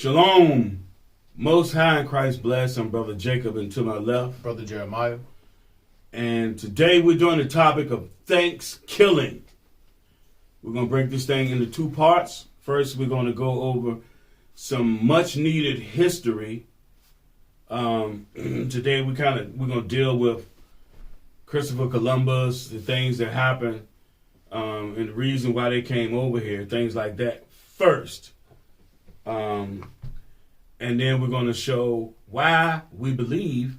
Shalom. Most High in Christ bless. I'm Brother Jacob, and to my left, Brother Jeremiah. And today we're doing the topic of thanksgiving. We're going to break this thing into two parts. First, we're going to go over some much needed history. Today we're going to deal with Christopher Columbus, the things that happened, and the reason why they came over here, things like that first. And then we're going to show why we believe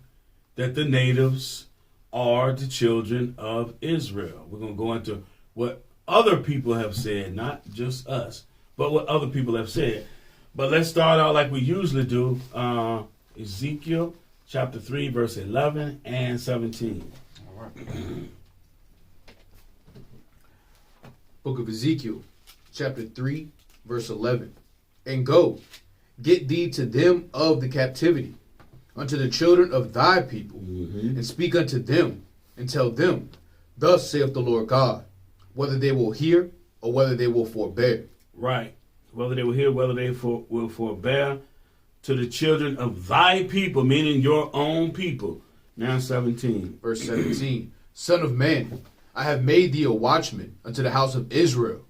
that the natives are the children of Israel. We're going to go into what other people have said, not just us, but what other people have said. But let's start out like we usually do. Ezekiel chapter 3, verse 11 and 17. All right. Book of Ezekiel, chapter 3, verse 11. And go, get thee to them of the captivity, unto the children of thy people, and speak unto them, and tell them, thus saith the Lord God, whether they will hear or whether they will forbear. Right. Whether they will hear, whether they will forbear, to the children of thy people, meaning your own people. Now 17. Verse 17. Son of man, I have made thee a watchman unto the house of Israel.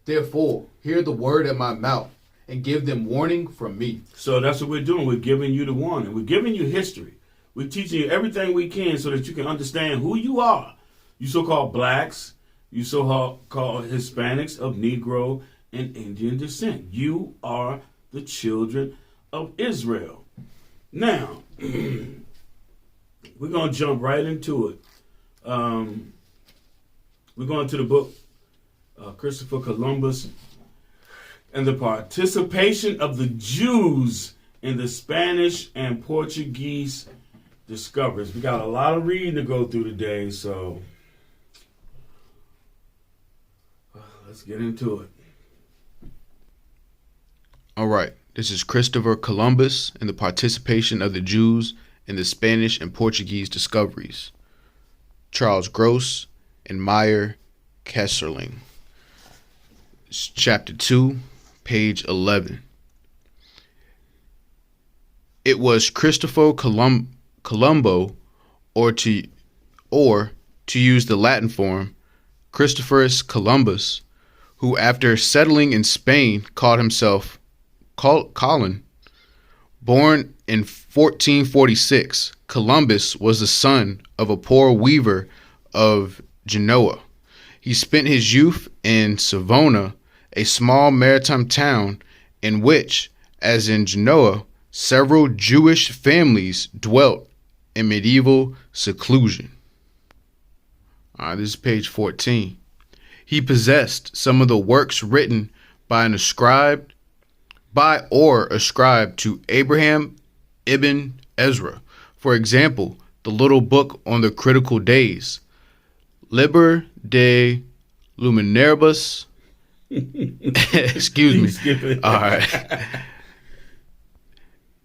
Therefore, hear the word at my mouth, and give them warning from me. So that's what we're doing. We're giving you the warning. We're giving you history. We're teaching you everything we can so that you can understand who you are. You so-called blacks, you so-called Hispanics of Negro and Indian descent. You are the children of Israel. Now, we're going to jump right into it. We're going to the book Christopher Columbus and the participation of the Jews in the Spanish and Portuguese discoveries. We got a lot of reading to go through today, so let's get into it. All right. This is Christopher Columbus and the participation of the Jews in the Spanish and Portuguese discoveries. Charles Gross and Meyer Kesserling. It's chapter 2, page 11. It was Christopher Colombo, or to use the Latin form, Christophorus Columbus, who after settling in Spain called himself Colin. Born in 1446, Columbus was the son of a poor weaver of Genoa. He spent his youth in Savona, a small maritime town in which, as in Genoa, several Jewish families dwelt in medieval seclusion. This is page 14. He possessed some of the works written by or ascribed to Abraham ibn Ezra. For example, the little book on the critical days, Liber de Luminaribus. Excuse me. All right.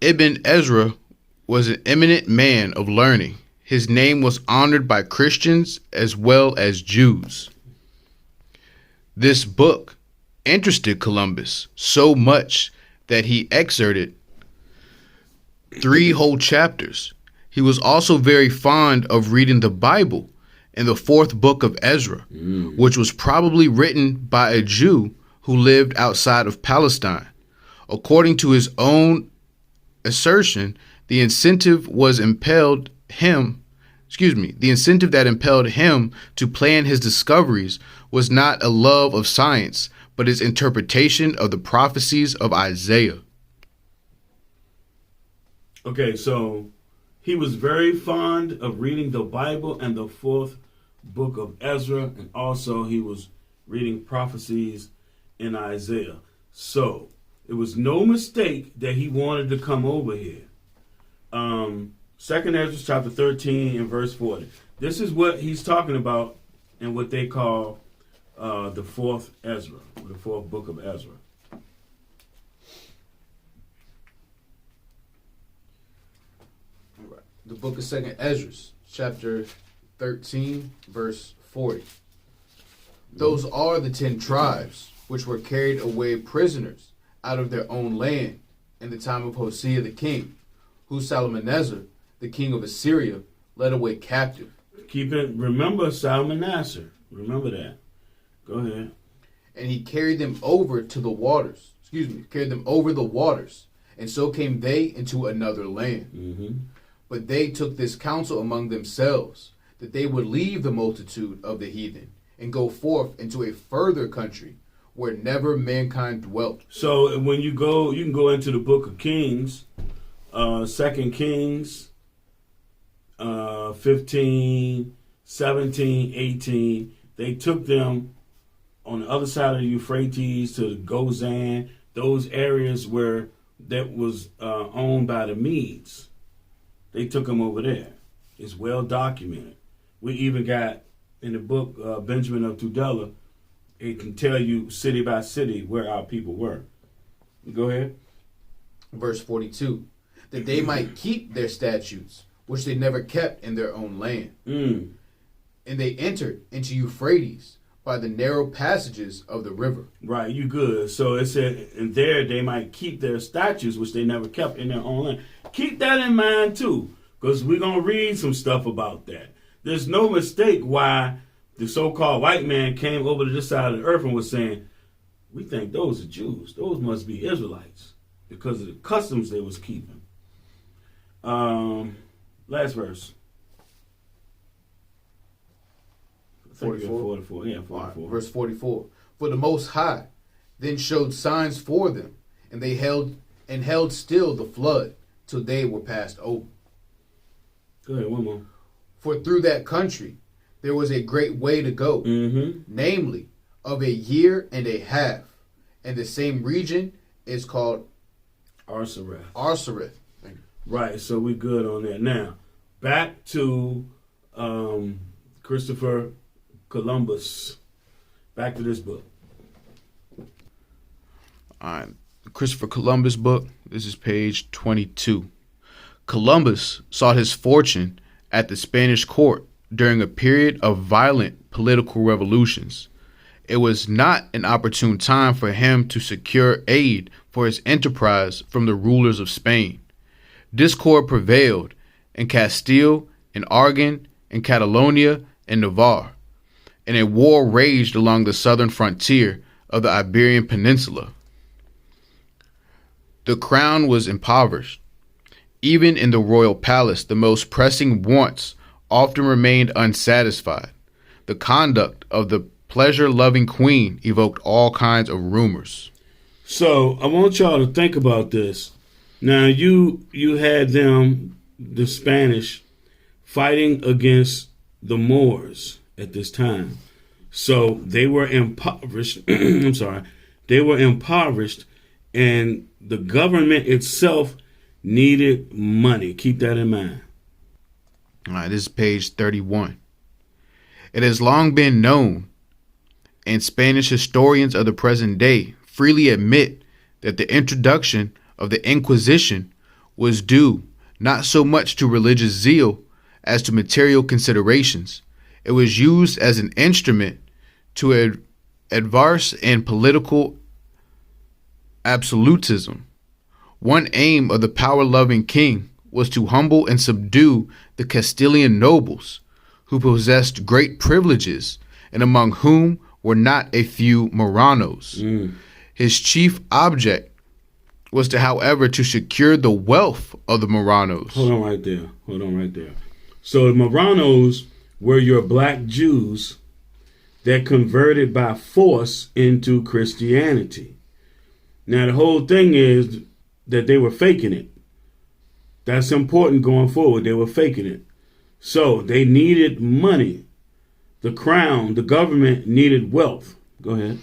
Ibn Ezra was an eminent man of learning. His name was honored by Christians as well as Jews. This book interested Columbus so much that he excerpted 3 whole chapters. He was also very fond of reading the Bible and the 4th book of Ezra, which was probably written by a Jew who lived outside of Palestine. According to his own assertion, the incentive that impelled him to plan his discoveries was not a love of science, but his interpretation of the prophecies of Isaiah. Okay, so he was very fond of reading the Bible and the 4th book of Ezra, and also he was reading prophecies in Isaiah. So it was no mistake that he wanted to come over here. 2nd Ezra chapter 13 and verse 40. This is what he's talking about in what they call the 4th Ezra, the 4th book of Ezra. All right. The book of 2nd Ezra, chapter 13, verse 40. Those are the 10 tribes which were carried away prisoners out of their own land, in the time of Hosea the king, who Salmanasar, the king of Assyria, led away captive. Keep it. Remember Salmanasar. Remember that. Go ahead. And he carried them over to the waters. Carried them over the waters. And so came they into another land. Mm-hmm. But they took this counsel among themselves, that they would leave the multitude of the heathen and go forth into a further country where never mankind dwelt. So when you go, you can go into the book of Kings, 2 Kings, 15, 17, 18. They took them on the other side of the Euphrates to Gozan, those areas where that was owned by the Medes. They took them over there. It's well documented. We even got in the book Benjamin of Tudela, it can tell you city by city where our people were. Go ahead. Verse 42, that they might keep their statutes, which they never kept in their own land. Mm. And they entered into Euphrates by the narrow passages of the river. Right, you good. So it said, and there they might keep their statutes, which they never kept in their own land. Keep that in mind too, because we're going to read some stuff about that. There's no mistake why the so-called white man came over to this side of the earth and was saying, we think those are Jews. Those must be Israelites because of the customs they was keeping. Last verse. 44. Yeah, 44. Verse 44. For the Most High then showed signs for them, and they held still the flood till they were passed over. Go ahead, one more. For through that country there was a great way to go, namely of a year and a half, and the same region is called Arsareth. Right, so we're good on that. Now, back to Christopher Columbus. Back to this book. All right, Christopher Columbus book. This is page 22. Columbus sought his fortune at the Spanish court during a period of violent political revolutions. It was not an opportune time for him to secure aid for his enterprise from the rulers of Spain. Discord prevailed in Castile, in Aragon, in Catalonia, and Navarre, and a war raged along the southern frontier of the Iberian Peninsula. The crown was impoverished. Even in the royal palace, the most pressing wants often remained unsatisfied. The conduct of the pleasure-loving queen evoked all kinds of rumors. So I want y'all to think about this. Now you had them, the Spanish, fighting against the Moors at this time. So they were impoverished. I'm sorry. They were impoverished, and the government itself needed money. Keep that in mind. All right, this is page 31. It has long been known, and Spanish historians of the present day freely admit, that the introduction of the Inquisition was due not so much to religious zeal as to material considerations. It was used as an instrument to advance in political absolutism. One aim of the power-loving king was to humble and subdue the Castilian nobles, who possessed great privileges, and among whom were not a few Moranos. His chief object was to, however, to secure the wealth of the Moranos. Hold on right there. So the Moranos were your black Jews that converted by force into Christianity. Now the whole thing is that they were faking it. That's important going forward. They were faking it. So they needed money. The crown, the government needed wealth. Go ahead.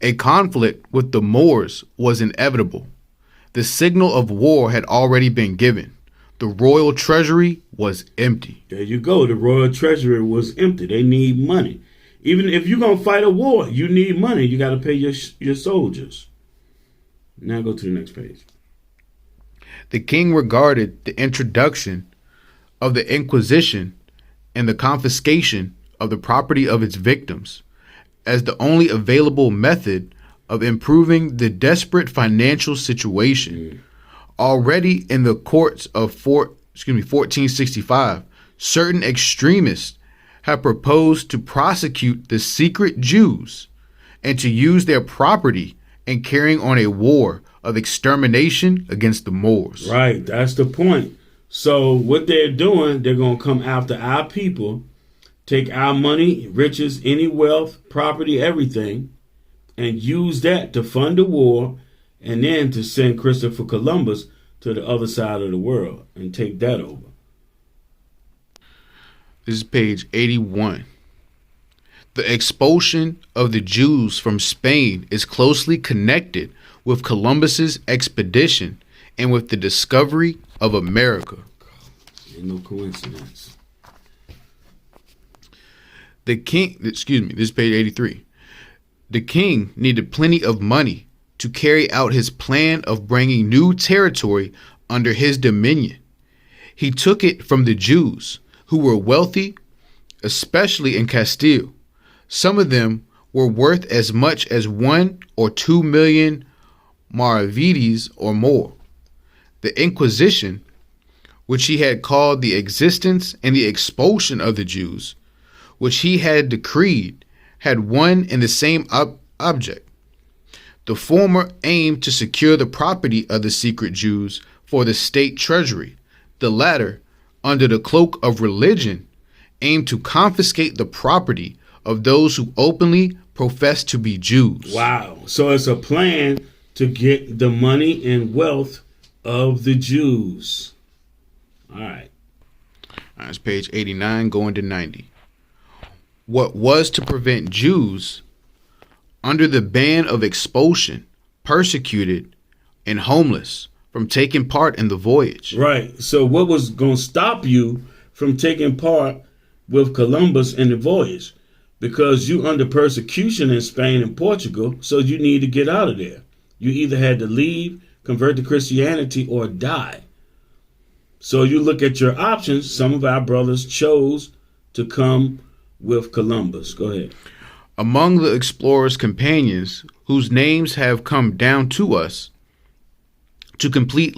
A conflict with the Moors was inevitable. The signal of war had already been given. The royal treasury was empty. There you go. The royal treasury was empty. They need money. Even if you're going to fight a war, you need money. You got to pay your soldiers. Now go to the next page. The king regarded the introduction of the Inquisition and the confiscation of the property of its victims as the only available method of improving the desperate financial situation. Already in the courts of 1465, certain extremists have proposed to prosecute the secret Jews and to use their property in carrying on a war of extermination against the Moors. Right, that's the point. So what they're doing, they're going to come after our people, take our money, riches, any wealth, property, everything, and use that to fund the war, and then to send Christopher Columbus to the other side of the world and take that over. This is page 81. The expulsion of the Jews from Spain is closely connected with Columbus's expedition and with the discovery of America. Ain't no coincidence. This is page 83. The king needed plenty of money to carry out his plan of bringing new territory under his dominion. He took it from the Jews, who were wealthy, especially in Castile. Some of them were worth as much as 1 or 2 million maravedis or more. The Inquisition, which he had called the existence and the expulsion of the Jews, which he had decreed, had one and the same object. The former aimed to secure the property of the secret Jews for the state treasury. The latter, under the cloak of religion, aimed to confiscate the property of those who openly profess to be Jews. Wow. So it's a plan to get the money and wealth of the Jews. All right. That's page 89 going to 90. What was to prevent Jews under the ban of expulsion, persecuted, and homeless from taking part in the voyage. Right. So what was going to stop you from taking part with Columbus in the voyage? Because you under persecution in Spain and Portugal, so you need to get out of there. You either had to leave, convert to Christianity, or die. So you look at your options. Some of our brothers chose to come with Columbus. Go ahead. Among the explorer's companions, whose names have come down to us, the complete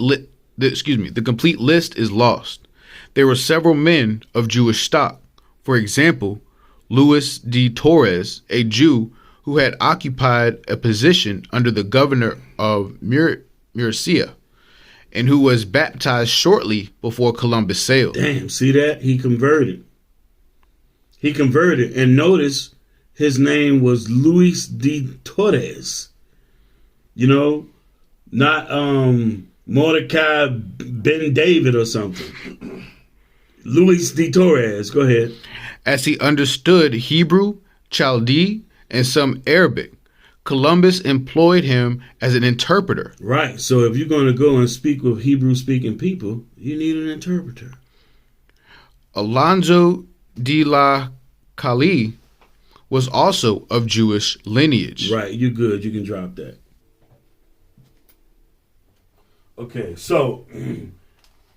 list is lost. There were several men of Jewish stock. For example, Luis de Torres, a Jew who had occupied a position under the governor of Murcia, and who was baptized shortly before Columbus sailed. Damn, see that? He converted. And notice his name was Luis de Torres. You know, not Mordecai Ben David or something. Luis de Torres. Go ahead. As he understood Hebrew, Chaldee, and some Arabic, Columbus employed him as an interpreter. Right. So if you're going to go and speak with Hebrew-speaking people, you need an interpreter. Alonso de la Calle was also of Jewish lineage. Right. You're good. You can drop that. Okay. So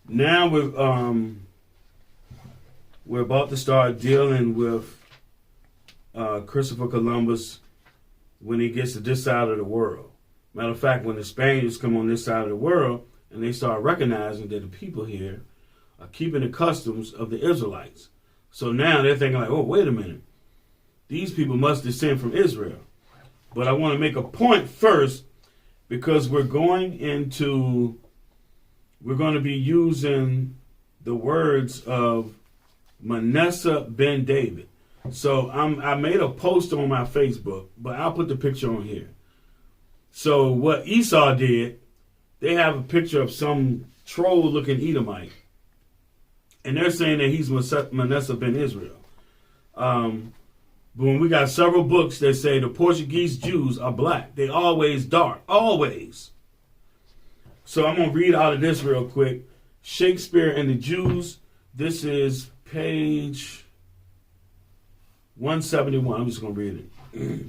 now we're about to start dealing with Christopher Columbus when he gets to this side of the world. Matter of fact, when the Spaniards come on this side of the world and they start recognizing that the people here are keeping the customs of the Israelites. So now they're thinking like, oh, wait a minute. These people must descend from Israel. But I want to make a point first because we're going to be using the words of Manasseh ben David. So I made a post on my Facebook, but I'll put the picture on here. So what Esau did, they have a picture of some troll-looking Edomite. And they're saying that he's Manasseh ben Israel. But when we got several books that say the Portuguese Jews are black. They always dark. Always. So I'm going to read out of this real quick. Shakespeare and the Jews. This is page 171. I'm just going to read it.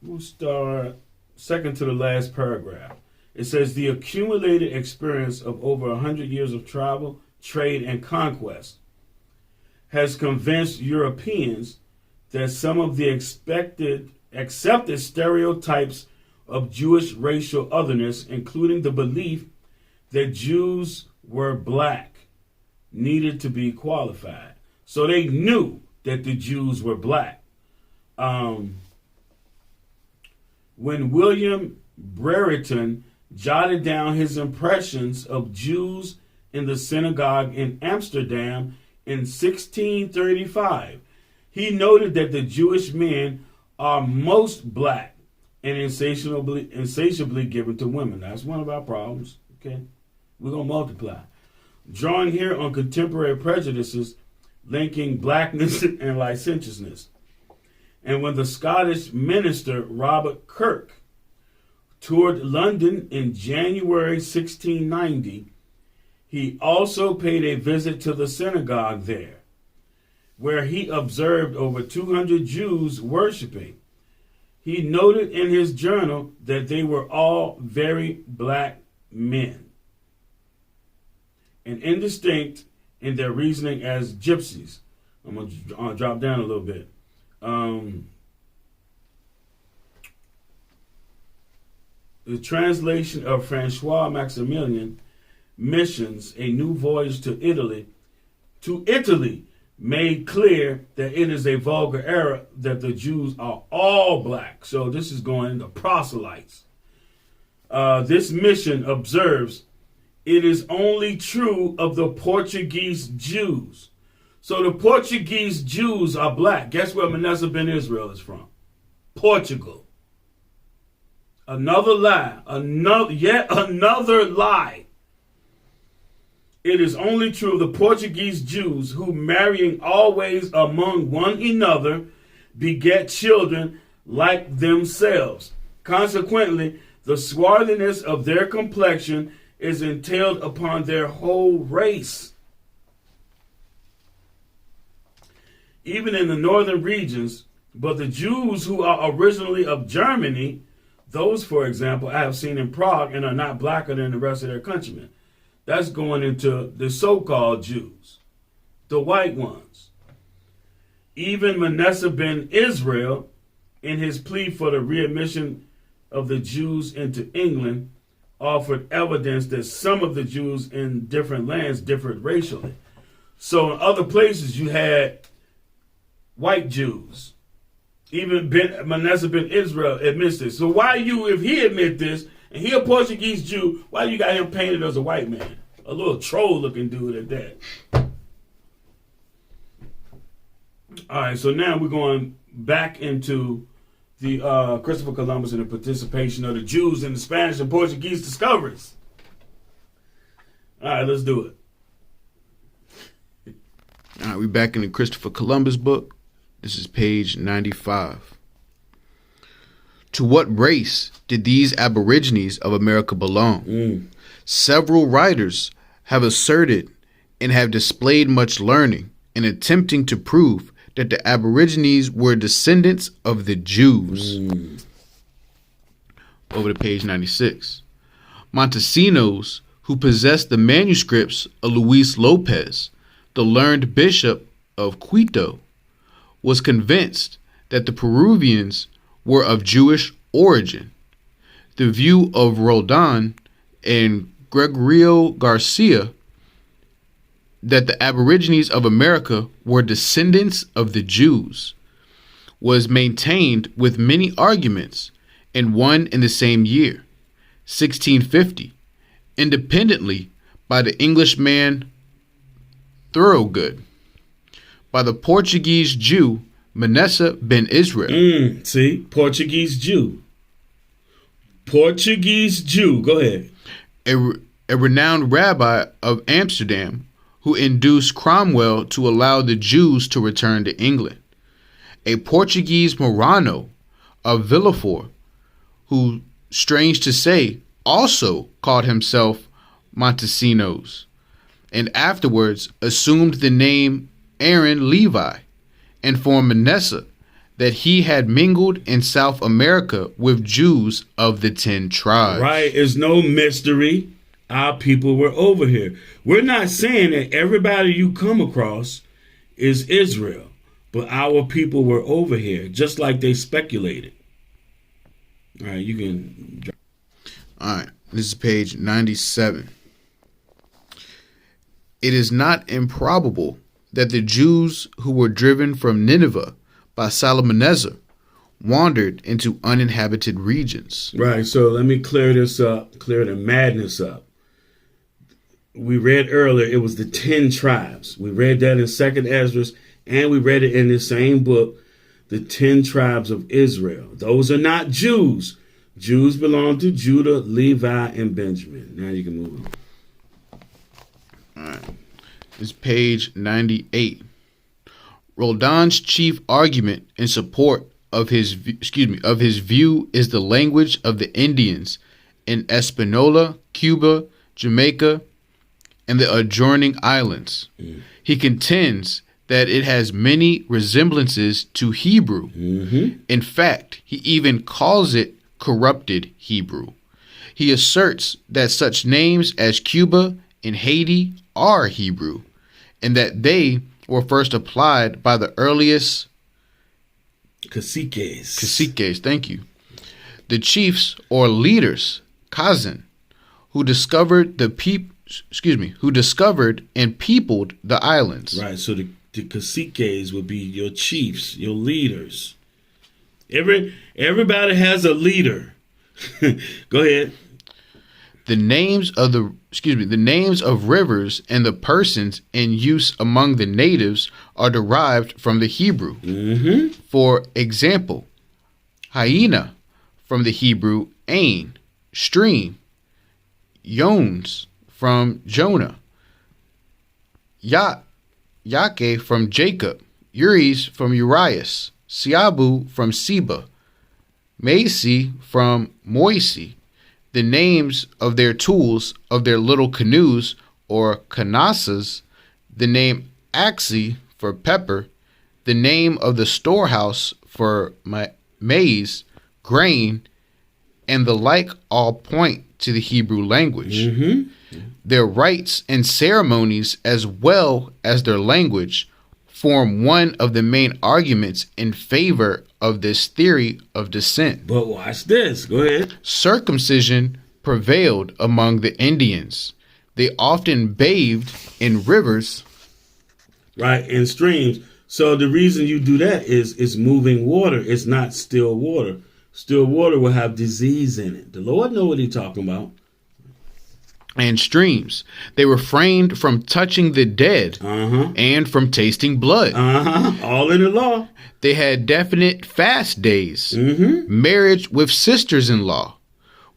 We'll start second to the last paragraph. It says, the accumulated experience of over 100 years of travel, trade, and conquest has convinced Europeans that some of the accepted stereotypes of Jewish racial otherness, including the belief that Jews were black, needed to be qualified. So they knew that the Jews were black. When William Brereton jotted down his impressions of Jews in the synagogue in Amsterdam in 1635, he noted that the Jewish men are most black and insatiably given to women. That's one of our problems. Okay, we're going to multiply. Drawing here on contemporary prejudices linking blackness and licentiousness. And when the Scottish minister Robert Kirk toured London in January 1690, he also paid a visit to the synagogue there, where he observed over 200 Jews worshiping. He noted in his journal that they were all very black men and indistinct in their reasoning as gypsies. I'm going to drop down a little bit. The translation of Francois Maximilian Mission's A New Voyage to Italy made clear that it is a vulgar error that the Jews are all black. So this is going into proselytes. This mission observes it is only true of the Portuguese Jews. So the Portuguese Jews are black. Guess where Manasseh ben Israel is from? Portugal. Another lie. Yet another lie. It is only true of the Portuguese Jews who, marrying always among one another, beget children like themselves. Consequently, the swarthiness of their complexion is entailed upon their whole race. Even in the northern regions, but the Jews who are originally of Germany, those, for example, I have seen in Prague and are not blacker than the rest of their countrymen. That's going into the so-called Jews, the white ones. Even Manasseh ben Israel, in his plea for the readmission of the Jews into England, offered evidence that some of the Jews in different lands differed racially. So in other places you had white Jews. Even Manasseh ben Israel admits this. So why if he admit this, and he a Portuguese Jew, why you got him painted as a white man? A little troll-looking dude at that. All right, so now we're going back into the Christopher Columbus and the participation of the Jews in the Spanish and Portuguese discoveries. All right, let's do it. All right, we're back in the Christopher Columbus book. This is page 95. To what race did these aborigines of America belong? Several writers have asserted and have displayed much learning in attempting to prove that the aborigines were descendants of the Jews. Over to page 96. Montesinos, who possessed the manuscripts of Luis Lopez, the learned bishop of Quito, was convinced that the Peruvians were of Jewish origin. The view of Roldan and Gregorio Garcia that the aborigines of America were descendants of the Jews was maintained with many arguments and one in the same year, 1650, independently by the Englishman Thorogood, by the Portuguese Jew Manasseh ben Israel. See, Portuguese Jew. Portuguese Jew. Go ahead. A renowned rabbi of Amsterdam who induced Cromwell to allow the Jews to return to England. A Portuguese Morano of Villafort who, strange to say, also called himself Montesinos, and afterwards assumed the name Aaron Levi, and informed Manasseh that he had mingled in South America with Jews of the 10 tribes. Right, it's no mystery. Our people were over here. We're not saying that everybody you come across is Israel, but our people were over here, just like they speculated. All right, you can. All right, this is page 97. It is not improbable that the Jews who were driven from Nineveh by Shalmaneser wandered into uninhabited regions. Right, so let me clear this up, clear the madness up. We read earlier, it was the 10 tribes. We read that in 2nd Ezra, and we read it in the same book, the 10 tribes of Israel. Those are not Jews. Jews belong to Judah, Levi, and Benjamin. Now you can move on. All right. This is page 98. Roldan's chief argument in support of his view is the language of the Indians in Hispaniola, Cuba, Jamaica, and the adjoining islands. He contends that it has many resemblances to Hebrew. In fact, he even calls it corrupted Hebrew. He asserts that such names as Cuba and Haiti are Hebrew, and that they were first applied by the earliest caciques, thank you. The chiefs or leaders, Kazan, who discovered and peopled the islands. Right, so the caciques would be your chiefs, your leaders. Everybody has a leader. Go ahead. The names of rivers and the persons in use among the natives are derived from the Hebrew. For example, hyena from the Hebrew ain, stream, Yons from Jonah, Yake from Jacob, Urias from Urias, Siabu from Seba, Macy from Moisi. The names of their tools, of their little canoes or canasas, the name axi for pepper, the name of the storehouse for maize, grain, and the like all point to the Hebrew language. Their rites and ceremonies, as well as their language, form one of the main arguments in favor of this theory of descent. But watch this. Go ahead. Circumcision prevailed among the Indians. They often bathed in rivers. Right, in streams. So the reason you do that is it's moving water. It's not still water. Still water will have disease in it. The Lord know what he's talking about. And streams. They refrained from touching the dead and from tasting blood. All in the law. They had definite fast days. Marriage with sisters-in-law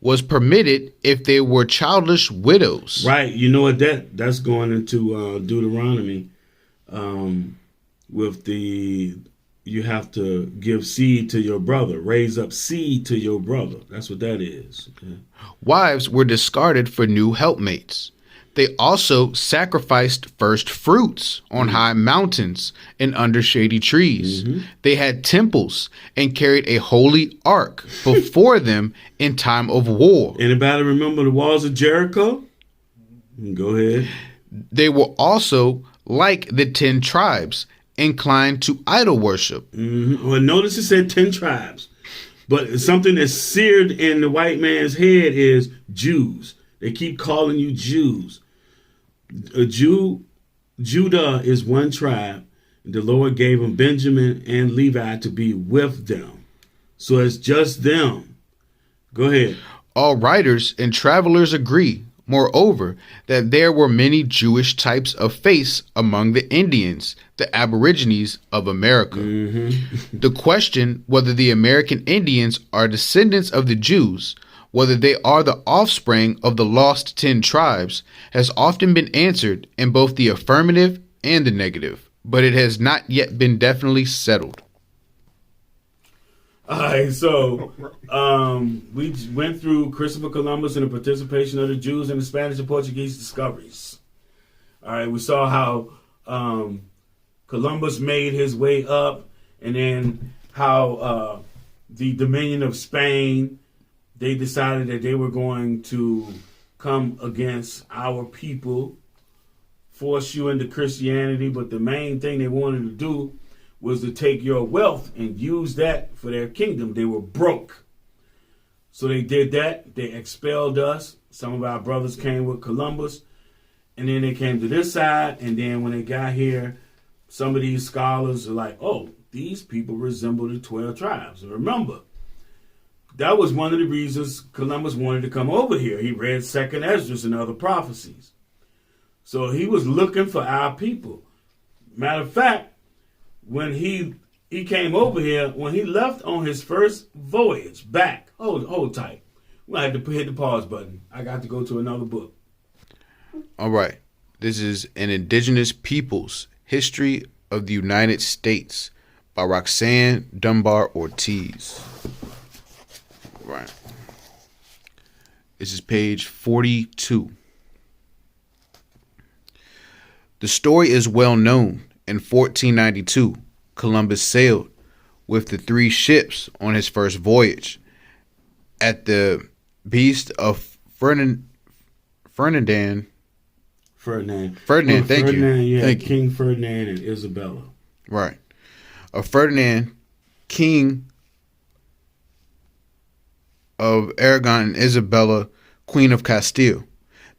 was permitted if they were childless widows. Right. You know what? That's going into Deuteronomy. With you have to give seed to your brother, raise up seed to your brother. That's what that is. Okay. Wives were discarded for new helpmates. They also sacrificed first fruits on high mountains and under shady trees. They had temples and carried a holy ark before them in time of war. Anybody remember the walls of Jericho? Go ahead. They were also, like the 10 tribes, inclined to idol worship. Well, notice it said 10 tribes. But something that's seared in the white man's head is Jews. They keep calling you Jews. Judah is one tribe. The Lord gave them Benjamin and Levi to be with them. So it's just them. Go ahead. All writers and travelers agree, moreover, that there were many Jewish types of face among the Indians, the Aborigines of America. The question whether the American Indians are descendants of the Jews, whether they are the offspring of the lost 10 tribes, has often been answered in both the affirmative and the negative, but it has not yet been definitely settled. All right, so we went through Christopher Columbus and the participation of the Jews in the Spanish and Portuguese discoveries. All right, we saw how Columbus made his way up, and then how the Dominion of Spain, they decided that they were going to come against our people, force you into Christianity, but the main thing they wanted to do was to take your wealth and use that for their kingdom. They were broke. So they did that. They expelled us. Some of our brothers came with Columbus. And then they came to this side. And then when they got here, some of these scholars are like, oh, these people resemble the 12 tribes. And remember, that was one of the reasons Columbus wanted to come over here. He read 2nd Esdras and other prophecies. So he was looking for our people. Matter of fact, when he came over here, when he left on his first voyage back, hold tight. We have to hit the pause button. I got to go to another book. All right. This is An Indigenous Peoples History of the United States by Roxanne Dunbar Ortiz. Right. This is page 42. The story is well known. In 1492, Columbus sailed with the 3 ships on his first voyage. At the beast of Ferdinand, thank you. Yeah, Thank you. King Ferdinand and Isabella. Right. Of Ferdinand, King of Aragon, and Isabella, Queen of Castile.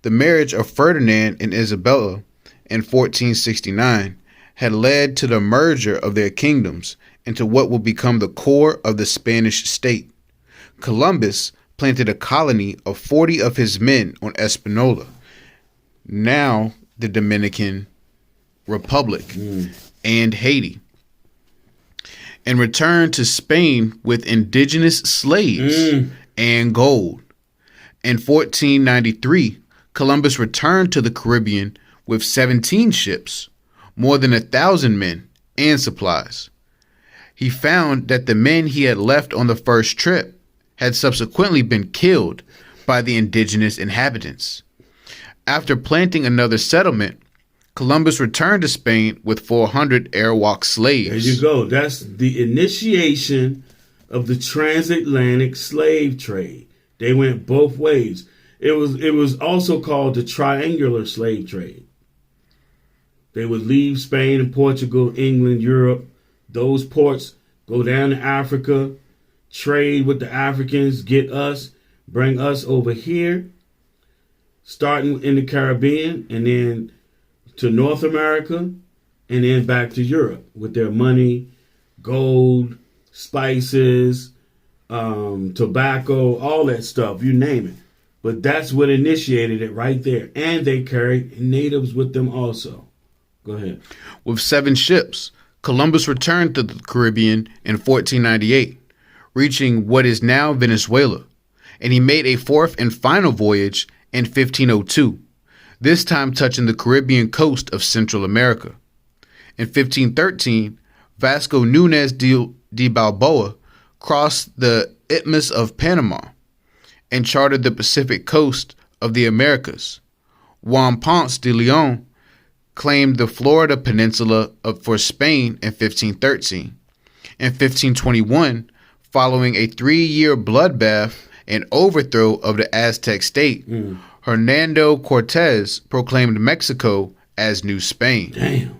The marriage of Ferdinand and Isabella in 1469 had led to the merger of their kingdoms into what would become the core of the Spanish state. Columbus planted a colony of 40 of his men on Hispaniola, now the Dominican Republic, and Haiti, and returned to Spain with indigenous slaves and gold. In 1493, Columbus returned to the Caribbean with 17 ships, more than 1,000 men, and supplies. He found that the men he had left on the first trip had subsequently been killed by the indigenous inhabitants. After planting another settlement, Columbus returned to Spain with 400 Arawak slaves. There you go. That's the initiation of the transatlantic slave trade. They went both ways. It was also called the triangular slave trade. They would leave Spain and Portugal, England, Europe. Those ports go down to Africa, trade with the Africans, get us, bring us over here, starting in the Caribbean, and then to North America, and then back to Europe with their money, gold, spices, tobacco, all that stuff, you name it. But that's what initiated it right there. And they carried natives with them also. Go ahead. With 7 ships, Columbus returned to the Caribbean in 1498, reaching what is now Venezuela, and he made a 4th and final voyage in 1502, this time touching the Caribbean coast of Central America. In 1513, Vasco Nunez de Balboa crossed the Isthmus of Panama and charted the Pacific coast of the Americas. Juan Ponce de Leon claimed the Florida Peninsula for Spain in 1513. In 1521, following a 3-year bloodbath and overthrow of the Aztec state, Hernando Cortez proclaimed Mexico as New Spain. Damn.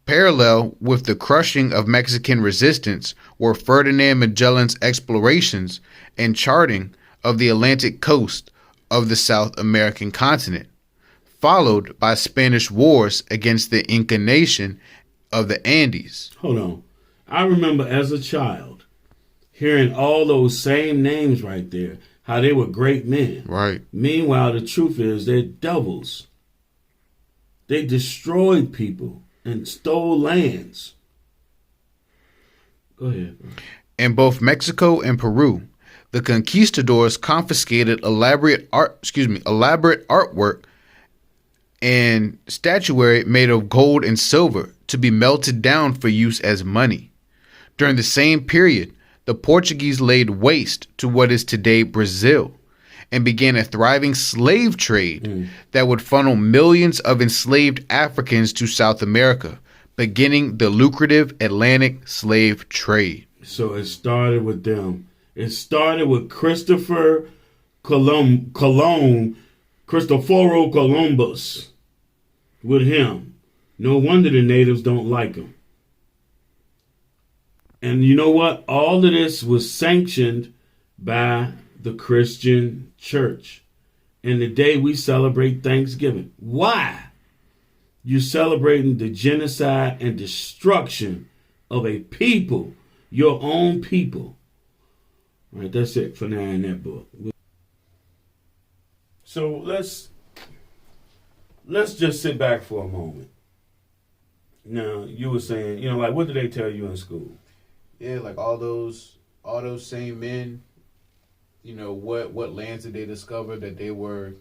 Parallel with the crushing of Mexican resistance were Ferdinand Magellan's explorations and charting of the Atlantic coast of the South American continent, followed by Spanish wars against the Inca nation of the Andes. Hold on. I remember as a child hearing all those same names right there, how they were great men. Right. Meanwhile, the truth is they're devils. They destroyed people and stole lands. Go ahead, bro. In both Mexico and Peru, the conquistadors confiscated elaborate artwork and statuary made of gold and silver to be melted down for use as money. During the same period, the Portuguese laid waste to what is today Brazil and began a thriving slave trade that would funnel millions of enslaved Africans to South America, beginning the lucrative Atlantic slave trade. So it started with them. It started with Cristoforo Columbus. With him. No wonder the natives don't like him. And you know what? All of this was sanctioned by the Christian church. And today we celebrate Thanksgiving. Why? You're celebrating the genocide and destruction of a people, your own people. All right, that's it for now in that book. So let's just sit back for a moment. Now, you were saying, like, what did they tell you in school? Yeah, like all those same men, what lands did they discover that they were,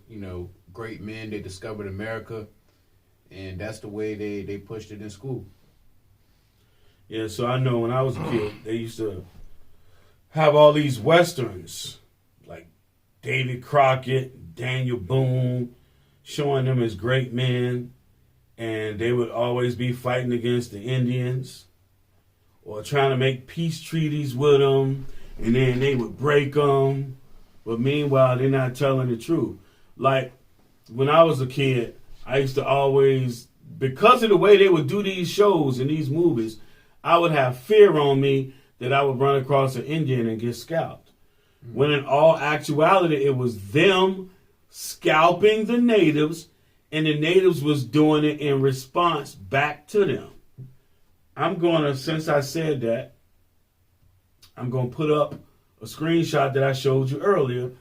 great men? They discovered America, and that's the way they pushed it in school. Yeah, so I know when I was a kid, they used to have all these westerns, like David Crockett, Daniel Boone, showing them as great men, and they would always be fighting against the Indians or trying to make peace treaties with them, and then they would break them. But meanwhile, they're not telling the truth. Like, when I was a kid, I used to always, because of the way they would do these shows and these movies, I would have fear on me that I would run across an Indian and get scalped. Mm-hmm. When in all actuality, it was them scalping the natives, and the natives was doing it in response back to them. Since I said that, I'm going to put up a screenshot that I showed you earlier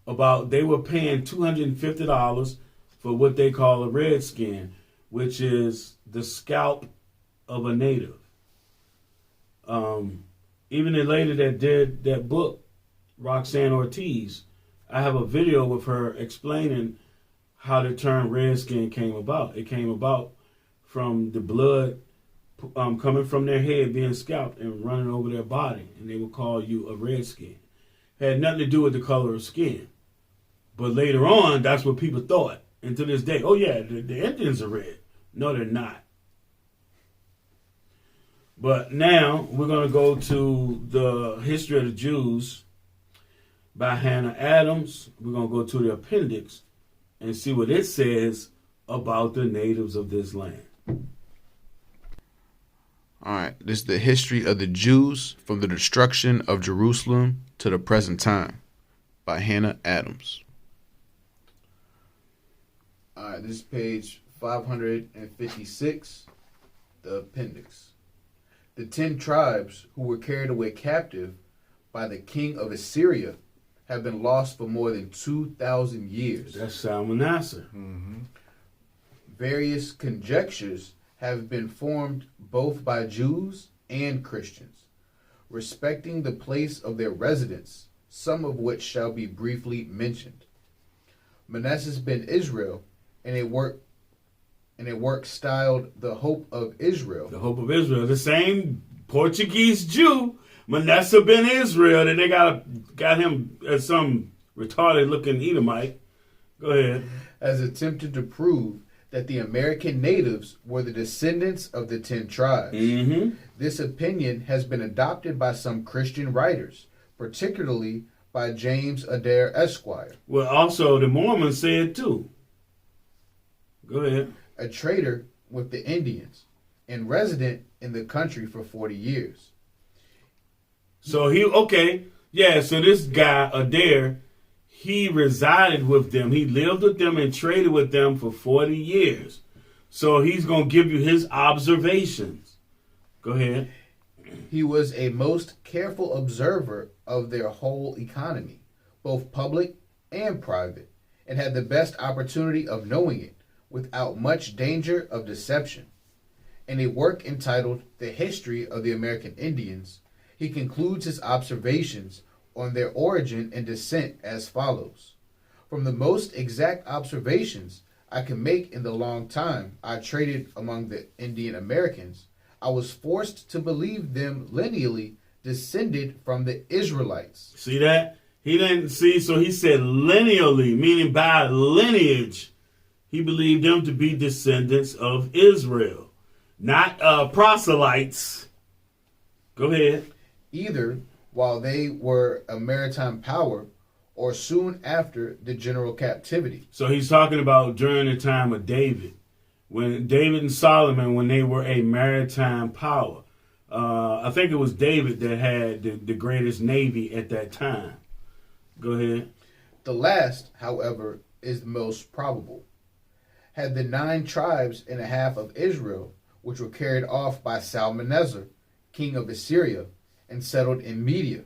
about they were paying $250 for what they call a redskin, which is the scalp of a native. Even the lady that did that book, Roxanne Ortiz, I have a video with her explaining how the term redskin came about. It came about from the blood coming from their head being scalped and running over their body, and they would call you a redskin. It had nothing to do with the color of skin. But later on, that's what people thought. And to this day, oh yeah, the Indians are red. No, they're not. But now we're going to go to the History of the Jews by Hannah Adams. We're going to go to the appendix and see what it says about the natives of this land. All right, this is the history of the Jews from the destruction of Jerusalem to the present time by Hannah Adams. All right, this is page 556, the appendix. The 10 tribes who were carried away captive by the king of Assyria have been lost for more than 2,000 years. That's Salmanassar. Mm-hmm. Various conjectures have been formed both by Jews and Christians respecting the place of their residence, some of which shall be briefly mentioned. Manasseh ben Israel, in a work styled The Hope of Israel. The Hope of Israel. The same Portuguese Jew, Manasseh ben Israel, that they got him as some retarded looking Edomite. Go ahead. Has attempted to prove that the American natives were the descendants of the 10 tribes. Mm-hmm. This opinion has been adopted by some Christian writers, particularly by James Adair Esquire. Well, also the Mormons said too. Go ahead. A trader with the Indians and resident in the country for 40 years. So so this guy, Adair, he resided with them. He lived with them and traded with them for 40 years. So he's going to give you his observations. Go ahead. He was a most careful observer of their whole economy, both public and private, and had the best opportunity of knowing it without much danger of deception. In a work entitled The History of the American Indians, he concludes his observations on their origin and descent as follows. From the most exact observations I can make in the long time I traded among the Indian Americans, I was forced to believe them lineally descended from the Israelites. See that? He didn't see, so he said lineally, meaning by lineage. He believed them to be descendants of Israel, not proselytes. Go ahead. Either while they were a maritime power or soon after the general captivity. So he's talking about during the time of David. When David and Solomon, when they were a maritime power. I think it was David that had the greatest navy at that time. Go ahead. The last, however, is the most probable. Had the 9 tribes and a half of Israel, which were carried off by Salmanasar, king of Assyria, and settled in Media,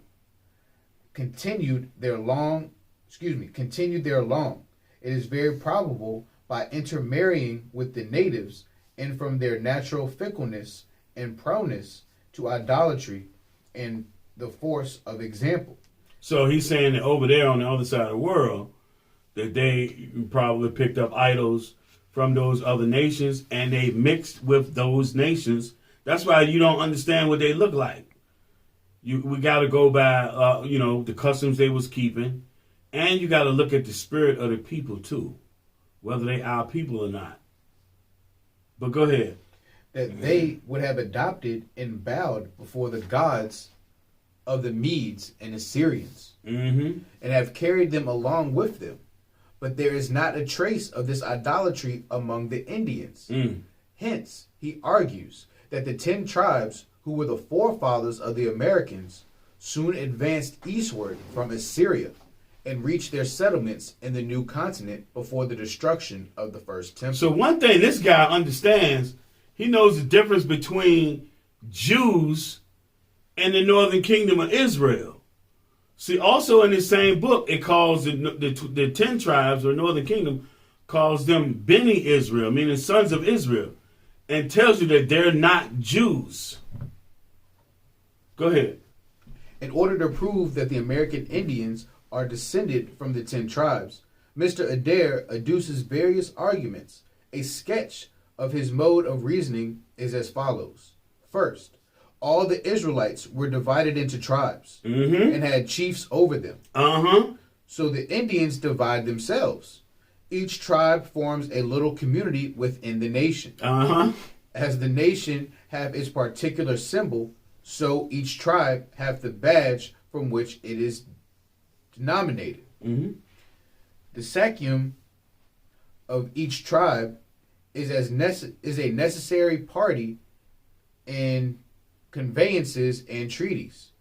continued their long, it is very probable by intermarrying with the natives and from their natural fickleness and proneness to idolatry and the force of example. So he's saying that over there on the other side of the world, that they probably picked up idols from those other nations and they mixed with those nations. That's why you don't understand what they look like. We got to go by, the customs they was keeping, and you got to look at the spirit of the people too, whether they our people or not. But go ahead. That they would have adopted and bowed before the gods of the Medes and Assyrians, and have carried them along with them. But there is not a trace of this idolatry among the Indians. Hence, he argues that the 10 tribes who were the forefathers of the Americans soon advanced eastward from Assyria and reached their settlements in the new continent before the destruction of the first temple. So one thing this guy understands, he knows the difference between Jews and the northern kingdom of Israel. See, also in the same book, it calls the 10 tribes or northern kingdom, calls them Beni Israel, meaning sons of Israel, and tells you that they're not Jews. Go ahead. In order to prove that the American Indians are descended from the 10 tribes, Mr. Adair adduces various arguments. A sketch of his mode of reasoning is as follows. First, all the Israelites were divided into tribes and had chiefs over them. So the Indians divide themselves. Each tribe forms a little community within the nation. As the nation have its particular symbol, so each tribe have the badge from which it is denominated. The sacium of each tribe is a necessary party in conveyances and treaties,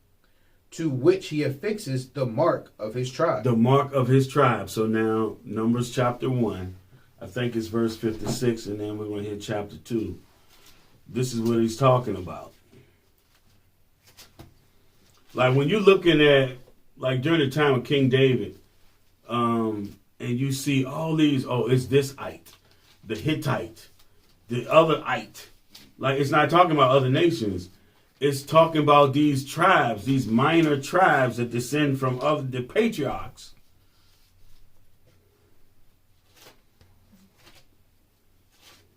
to which he affixes the mark of his tribe. The mark of his tribe. So now, Numbers chapter 1, I think it's verse 56, and then we're going to hit chapter 2. This is what he's talking about. Like when you're looking at, like during the time of King David, and you see all these, it's this ite, the Hittite, the other ite. Like it's not talking about other nations. It's talking about these tribes, these minor tribes that descend from the patriarchs.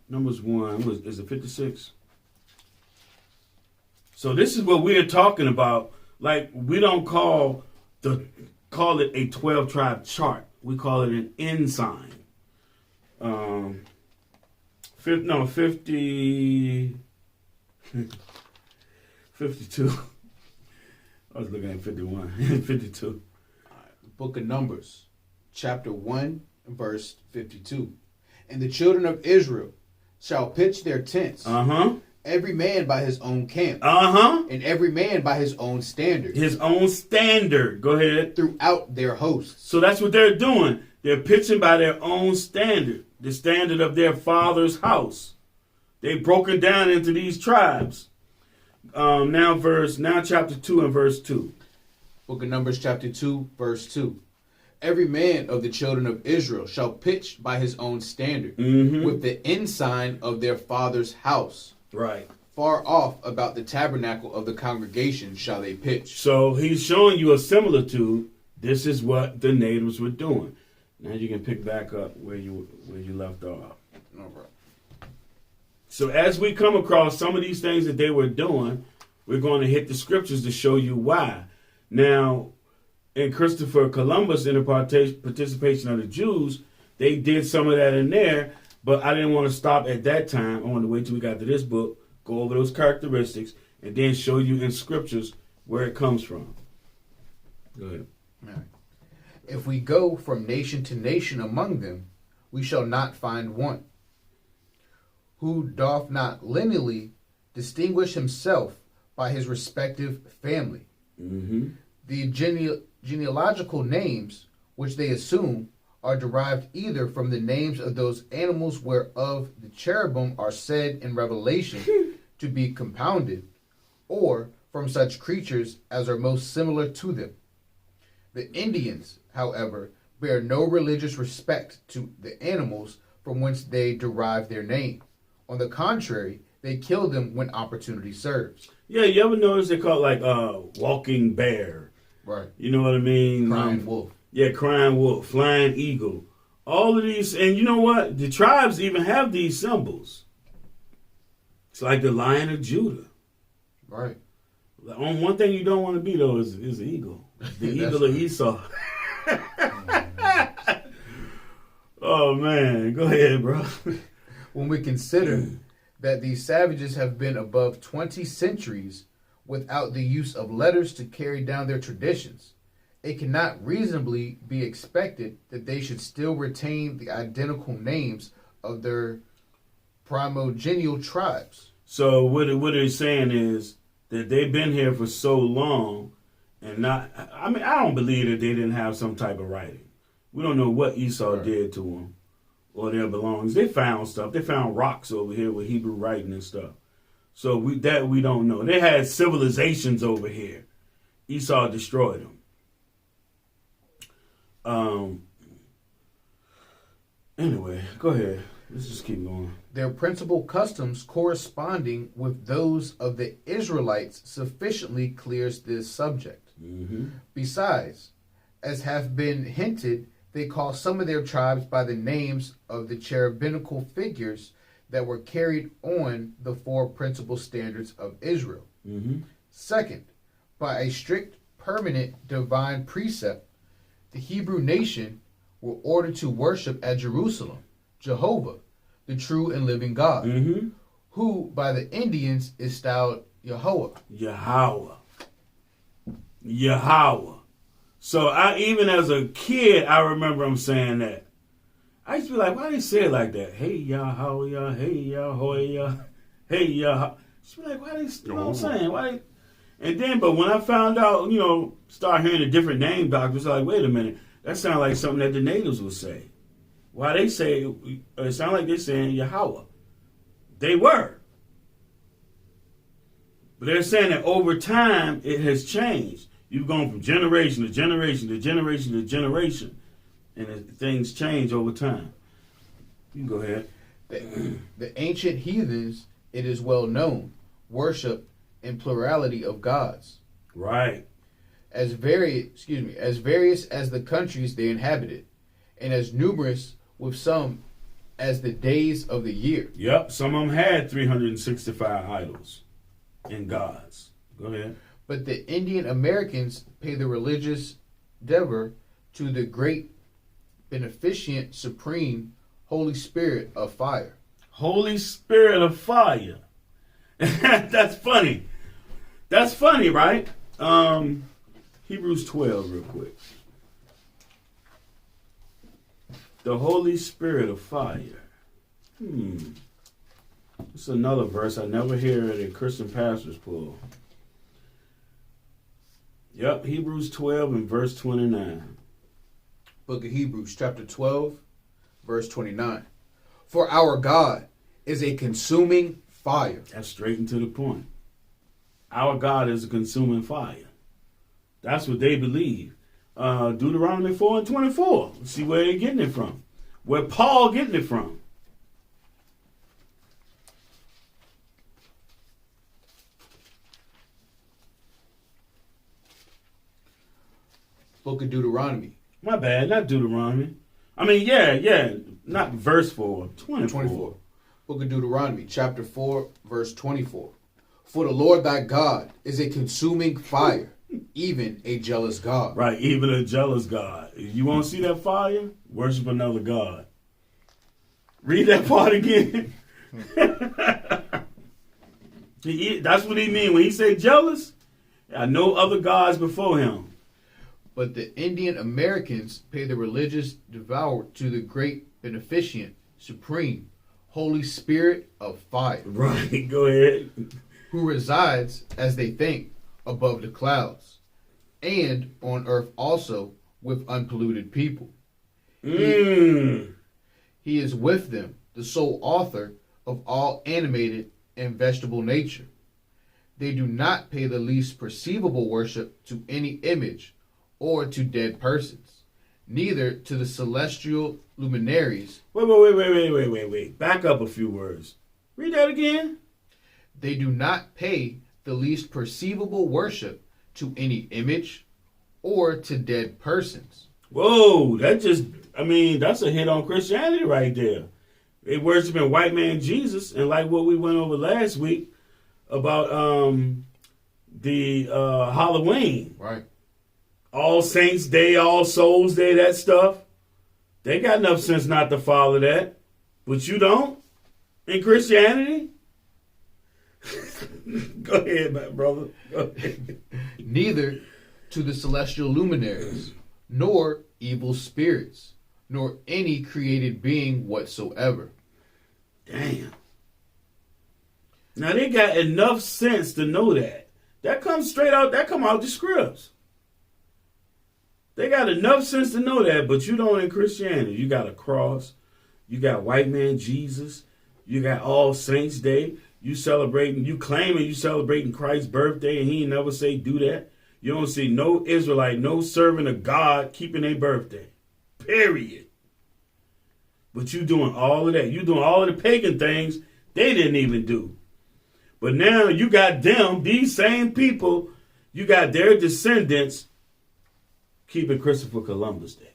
Numbers 1, is it 56? So this is what we're talking about. Like we don't call it a 12 tribe chart. We call it an ensign. 50. 52. I was looking at 51. 52. Book of Numbers, chapter 1, verse 52. And the children of Israel shall pitch their tents, every man by his own camp, and every man by his own standard. His own standard. Go ahead. Throughout their hosts. So that's what they're doing. They're pitching by their own standard, the standard of their father's house. They've broken down into these tribes. Now chapter 2 and verse 2. Book of Numbers chapter 2, verse 2. Every man of the children of Israel shall pitch by his own standard, with the ensign of their father's house. Right. Far off about the tabernacle of the congregation shall they pitch. So he's showing you a similitude. This is what the natives were doing. Now you can pick back up where you left off. All right. So as we come across some of these things that they were doing, we're going to hit the scriptures to show you why. Now, in Christopher Columbus, in the participation of the Jews, they did some of that in there, but I didn't want to stop at that time. I wanted to wait till we got to this book, go over those characteristics, and then show you in scriptures where it comes from. Go ahead. All right. If we go from nation to nation among them, we shall not find one who doth not lineally distinguish himself by his respective family. The genealogical names, which they assume, are derived either from the names of those animals whereof the cherubim are said in Revelation to be compounded, or from such creatures as are most similar to them. The Indians, however, bear no religious respect to the animals from whence they derive their name. On the contrary, they kill them when opportunity serves. Yeah, you ever notice they call it like walking bear? Right. You know what I mean? Crying wolf. Yeah, crying wolf, flying eagle. All of these, and you know what? The tribes even have these symbols. It's like the Lion of Judah. Right. On one thing you don't want to be though is the eagle, the eagle of Esau. Oh man, go ahead, bro. When we consider that these savages have been above 20 centuries without the use of letters to carry down their traditions, it cannot reasonably be expected that they should still retain the identical names of their primogenial tribes. So what they're saying is that they've been here for so long, and not. I mean, I don't believe that they didn't have some type of writing. We don't know what Esau did to them or their belongings. They found stuff. They found rocks over here with Hebrew writing and stuff. So we don't know. They had civilizations over here. Esau destroyed them. Anyway, go ahead. Let's just keep going. Their principal customs corresponding with those of the Israelites sufficiently clears this subject. Mm-hmm. Besides, as have been hinted, they call some of their tribes by the names of the cherubical figures that were carried on the four principal standards of Israel. Mm-hmm. Second, by a strict, permanent divine precept, the Hebrew nation were ordered to worship at Jerusalem Jehovah, the true and living God, Mm-hmm. who by the Indians is styled Yahweh. Yahweh. So I, even as a kid, I remember them saying that. I used to be like, why they say it like that? Hey Yahweh, hey Yahweh, hey Yahweh. I used to be like, why they, you know what I'm saying? Why they, and then, but when I found out, start hearing the different name doctors, I was like, wait a minute, that sounds like something that the natives would say. Why they say, it sounds like they're saying Yahweh. They were. But they're saying that over time, it has changed. You've gone from generation to generation to generation to generation. And things change over time. You can go ahead. The ancient heathens, it is well known, worship in plurality of gods. Right. As various as the countries they inhabited, and as numerous with some as the days of the year. Yep, some of them had 365 idols and gods. Go ahead. But the Indian Americans pay the religious dever to the great, beneficent, supreme Holy Spirit of fire. Holy Spirit of fire. That's funny. That's funny, right? Hebrews 12 real quick. The Holy Spirit of fire. It's another verse I never hear the Christian pastors pull. Yep, Hebrews 12 and verse 29. Book of Hebrews, chapter 12, verse 29. For our God is a consuming fire. That's straight and to the point. Our God is a consuming fire. That's what they believe. Deuteronomy 4 and 24. Let's see where they're getting it from. Where Paul getting it from. Book of Deuteronomy. My bad, not Deuteronomy. I mean, yeah, not verse 4. 24. Book of Deuteronomy, chapter 4, verse 24. For the Lord thy God is a consuming fire, even a jealous God. Right, even a jealous God. If you want to see that fire, worship another God. Read that part again. That's what he mean when he say jealous. I know other gods before him. But the Indian Americans pay the religious devour to the great, beneficent, supreme, Holy Spirit of fire. Right, go ahead. Who resides, as they think, above the clouds. and on earth also with unpolluted people. Mm. He is with them, the sole author of all animated and vegetable nature. They do not pay the least perceivable worship to any image or to dead persons, neither to the celestial luminaries. Wait. Back up a few words. Read that again. They do not pay the least perceivable worship to any image or to dead persons. Whoa, that's a hit on Christianity right there. They worshiping white man Jesus, and like what we went over last week about the Halloween. Right. All Saints Day, All Souls Day, that stuff. They got enough sense not to follow that. But you don't? In Christianity? Go ahead, my brother. Go ahead. Neither to the celestial luminaries, nor evil spirits, nor any created being whatsoever. Damn. Now they got enough sense to know that. That come out the scripts. They got enough sense to know that, but you don't in Christianity. You got a cross. You got white man Jesus. You got All Saints Day. You claiming you celebrating Christ's birthday, and he ain't never say do that. You don't see no Israelite, no servant of God keeping their birthday. Period. But you doing all of that. You doing all of the pagan things they didn't even do. But now you got them, these same people, you got their descendants keeping Christopher Columbus Day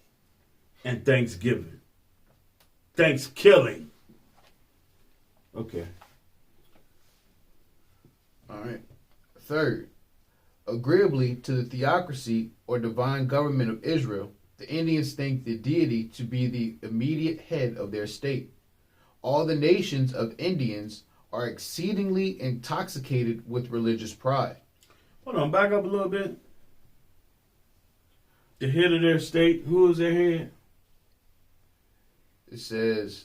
and Thanksgiving. Thanksgiving. Okay. All right. Third, agreeably to the theocracy or divine government of Israel, the Indians think the deity to be the immediate head of their state. All the nations of Indians are exceedingly intoxicated with religious pride. Hold on, back up a little bit. The head of their state, who is their head? It says,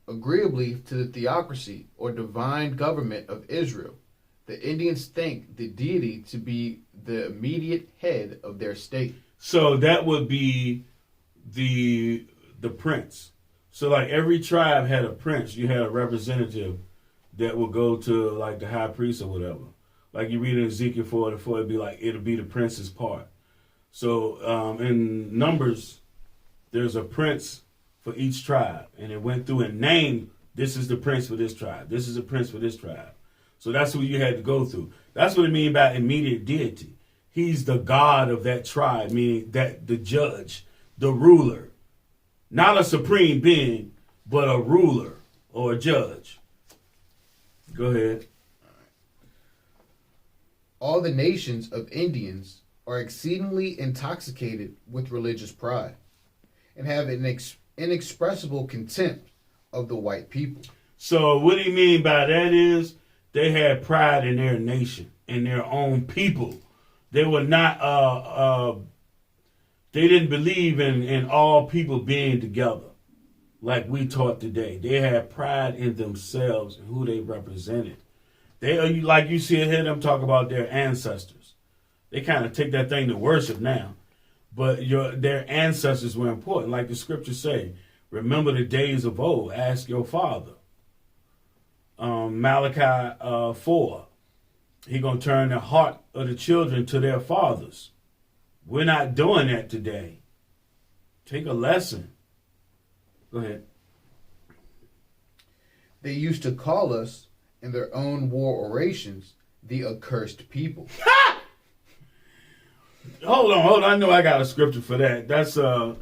agreeably to the theocracy or divine government of Israel, the Indians think the deity to be the immediate head of their state. So that would be the prince. So like every tribe had a prince. You had a representative that would go to like the high priest or whatever. Like you read in Ezekiel 44, it'll be the prince's part. So in Numbers, there's a prince for each tribe. And it went through and named, this is the prince for this tribe. This is the prince for this tribe. So that's who you had to go through. That's what it means by immediate deity. He's the God of that tribe, meaning that the judge, the ruler. Not a supreme being, but a ruler or a judge. Go ahead. All the nations of Indians are exceedingly intoxicated with religious pride and have an inexpressible contempt of the white people. So what he mean by that is they had pride in their nation, in their own people. They were not, they didn't believe in all people being together like we taught today. They had pride in themselves and who they represented. They are, like you see here, them talk about their ancestors. They kind of take that thing to worship now. But their ancestors were important. Like the scriptures say, remember the days of old, ask your father. Malachi 4, he going to turn the heart of the children to their fathers. We're not doing that today. Take a lesson. Go ahead. They used to call us, in their own war orations, the accursed people. Hold on. I know I got a scripture for that. That's, yeah.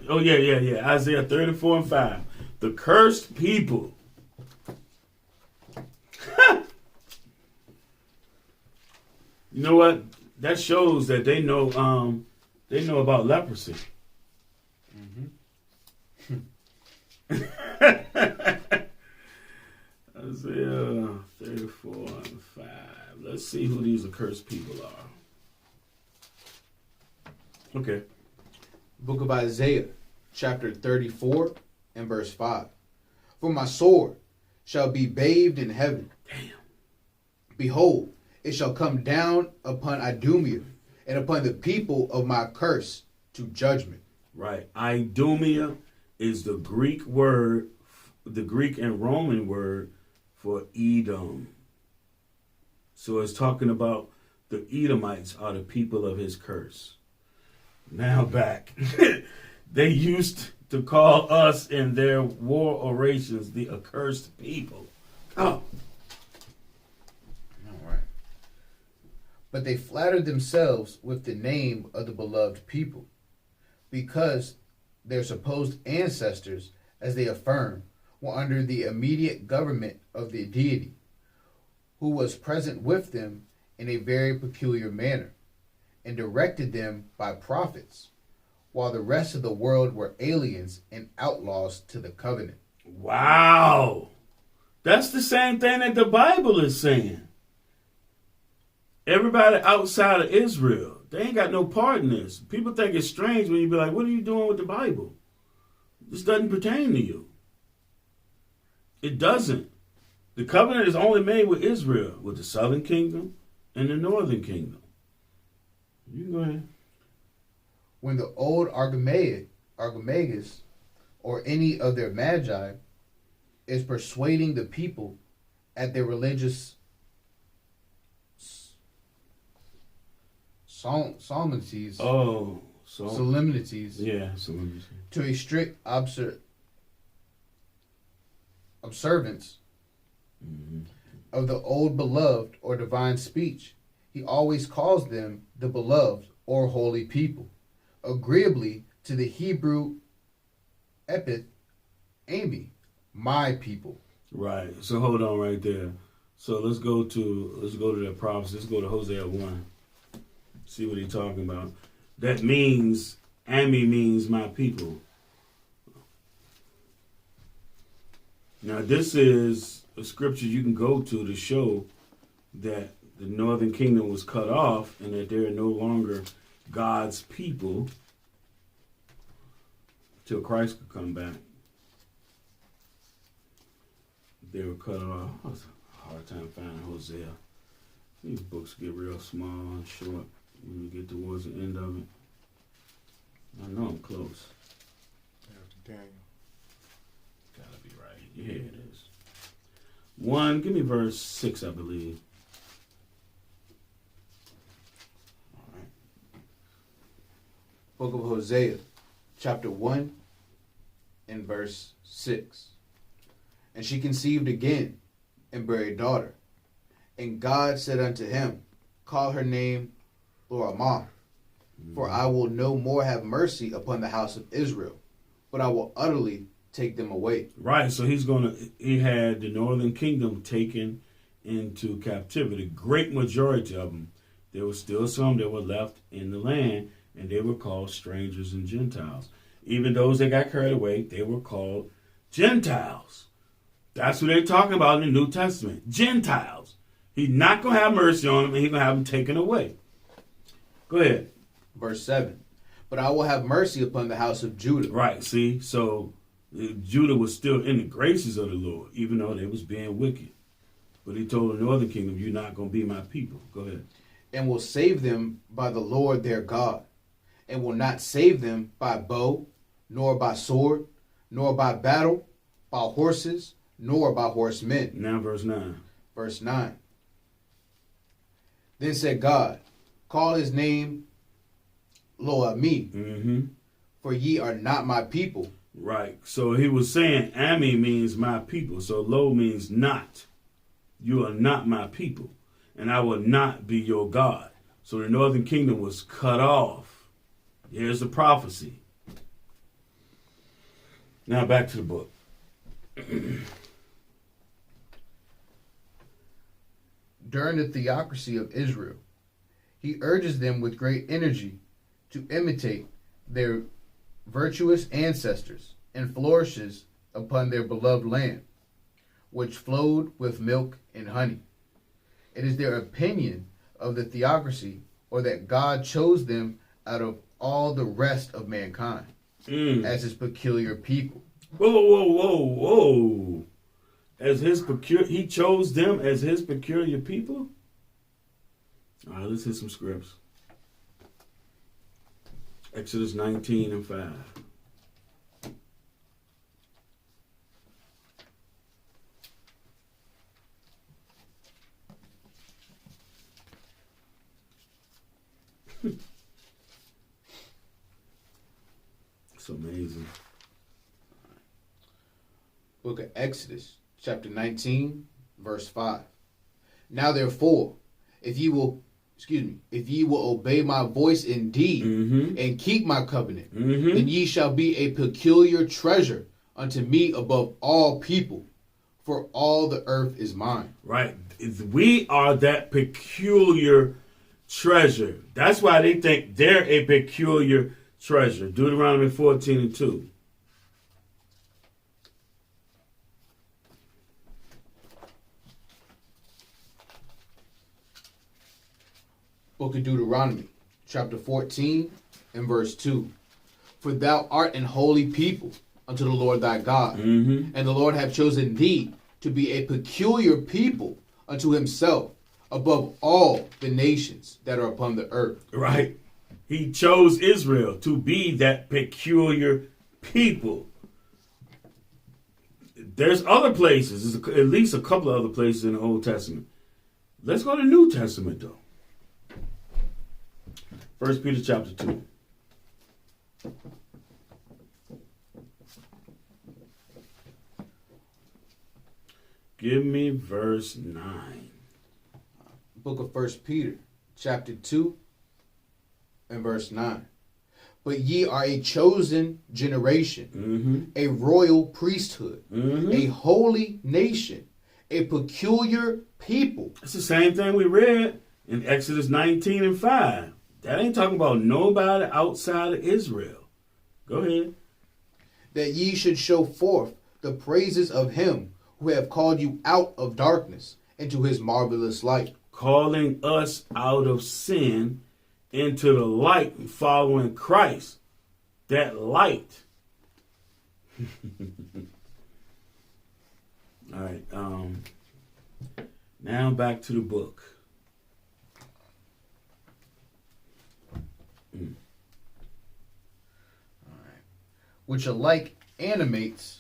Isaiah 34 and 5. The cursed people. You know what? That shows that they know about leprosy. Isaiah 34 and 5. Let's see who these accursed people are. Okay. Book of Isaiah, chapter 34 and verse 5. For my sword shall be bathed in heaven. Damn. Behold, it shall come down upon Idumea, and upon the people of my curse to judgment. Right. Idumea is the Greek word, the Greek and Roman word for Edom. So it's talking about the Edomites are the people of his curse. Now back. They used to call us in their war orations the accursed people. Oh. All right. But they flattered themselves with the name of the beloved people, because their supposed ancestors, as they affirm, were under the immediate government of the deity, who was present with them in a very peculiar manner, and directed them by prophets, while the rest of the world were aliens and outlaws to the covenant. Wow. That's the same thing that the Bible is saying. Everybody outside of Israel, they ain't got no part in this. People think it's strange when you be like, what are you doing with the Bible? This doesn't pertain to you. It doesn't. The covenant is only made with Israel, with the southern kingdom and the northern kingdom. You go ahead. When the old Argomagus, or any of their magi, is persuading the people at their religious solemnities, solemnities, to a strict observance of the old beloved or divine speech, he always calls them the beloved or holy people, agreeably to the Hebrew epithet, Ami, my people. Right. So hold on right there. So let's go to that prophecy. Let's go to Hosea 1. See what he's talking about. That means, Ami means my people. Now this is a scripture you can go to show that the northern kingdom was cut off and that they are no longer God's people till Christ could come back. They were cut off. It was a hard time finding Hosea. These books get real small and short when you get towards the end of it. I know I'm close. Daniel. Gotta be right. Yeah, it is. 1, give me verse 6, I believe. All right. Book of Hosea, chapter 1 and verse 6. And she conceived again and bare a daughter. And God said unto him, call her name Loramah, for I will no more have mercy upon the house of Israel, but I will utterly take them away. Right, so he had the northern kingdom taken into captivity. Great majority of them. There were still some that were left in the land, and they were called strangers and Gentiles. Even those that got carried away, they were called Gentiles. That's what they're talking about in the New Testament. Gentiles. He's not going to have mercy on them, and he's going to have them taken away. Go ahead. Verse 7. But I will have mercy upon the house of Judah. Right, see? So Judah was still in the graces of the Lord, even though they was being wicked. But he told the northern kingdom, you're not going to be my people. Go ahead. And will save them by the Lord their God, and will not save them by bow, nor by sword, nor by battle, by horses, nor by horsemen. Now verse 9. Verse 9. Then said God, call his name Lo-Ami, for ye are not my people. Right. So he was saying Ami means my people. So Lo means not. You are not my people, and I will not be your God. So the northern kingdom was cut off. Here's the prophecy. Now back to the book. During the theocracy of Israel, he urges them with great energy to imitate their virtuous ancestors and flourishes upon their beloved land, which flowed with milk and honey. It is their opinion of the theocracy, or that God chose them out of all the rest of mankind as his peculiar people. Whoa. He chose them as his peculiar people? All right, let's hit some scripts. Exodus 19 and 5. It's amazing. Book of Exodus, chapter 19, verse 5. Now therefore, if ye will obey my voice indeed, and keep my covenant, then ye shall be a peculiar treasure unto me above all people, for all the earth is mine. Right. We are that peculiar treasure. That's why they think they're a peculiar treasure. Deuteronomy 14 and 2. Book of Deuteronomy, chapter 14 and verse 2. For thou art an holy people unto the Lord thy God, and the Lord hath chosen thee to be a peculiar people unto himself above all the nations that are upon the earth. Right. He chose Israel to be that peculiar people. There's other places, there's at least a couple of other places in the Old Testament. Let's go to the New Testament, though. 1 Peter chapter 2. Give me verse 9. Book of 1 Peter, chapter 2 and verse 9. But ye are a chosen generation, a royal priesthood, a holy nation, a peculiar people. It's the same thing we read in Exodus 19 and 5. That ain't talking about nobody outside of Israel. Go ahead. That ye should show forth the praises of him who have called you out of darkness into his marvelous light. Calling us out of sin into the light and following Christ. That light. All right. Now back to the book. Which alike animates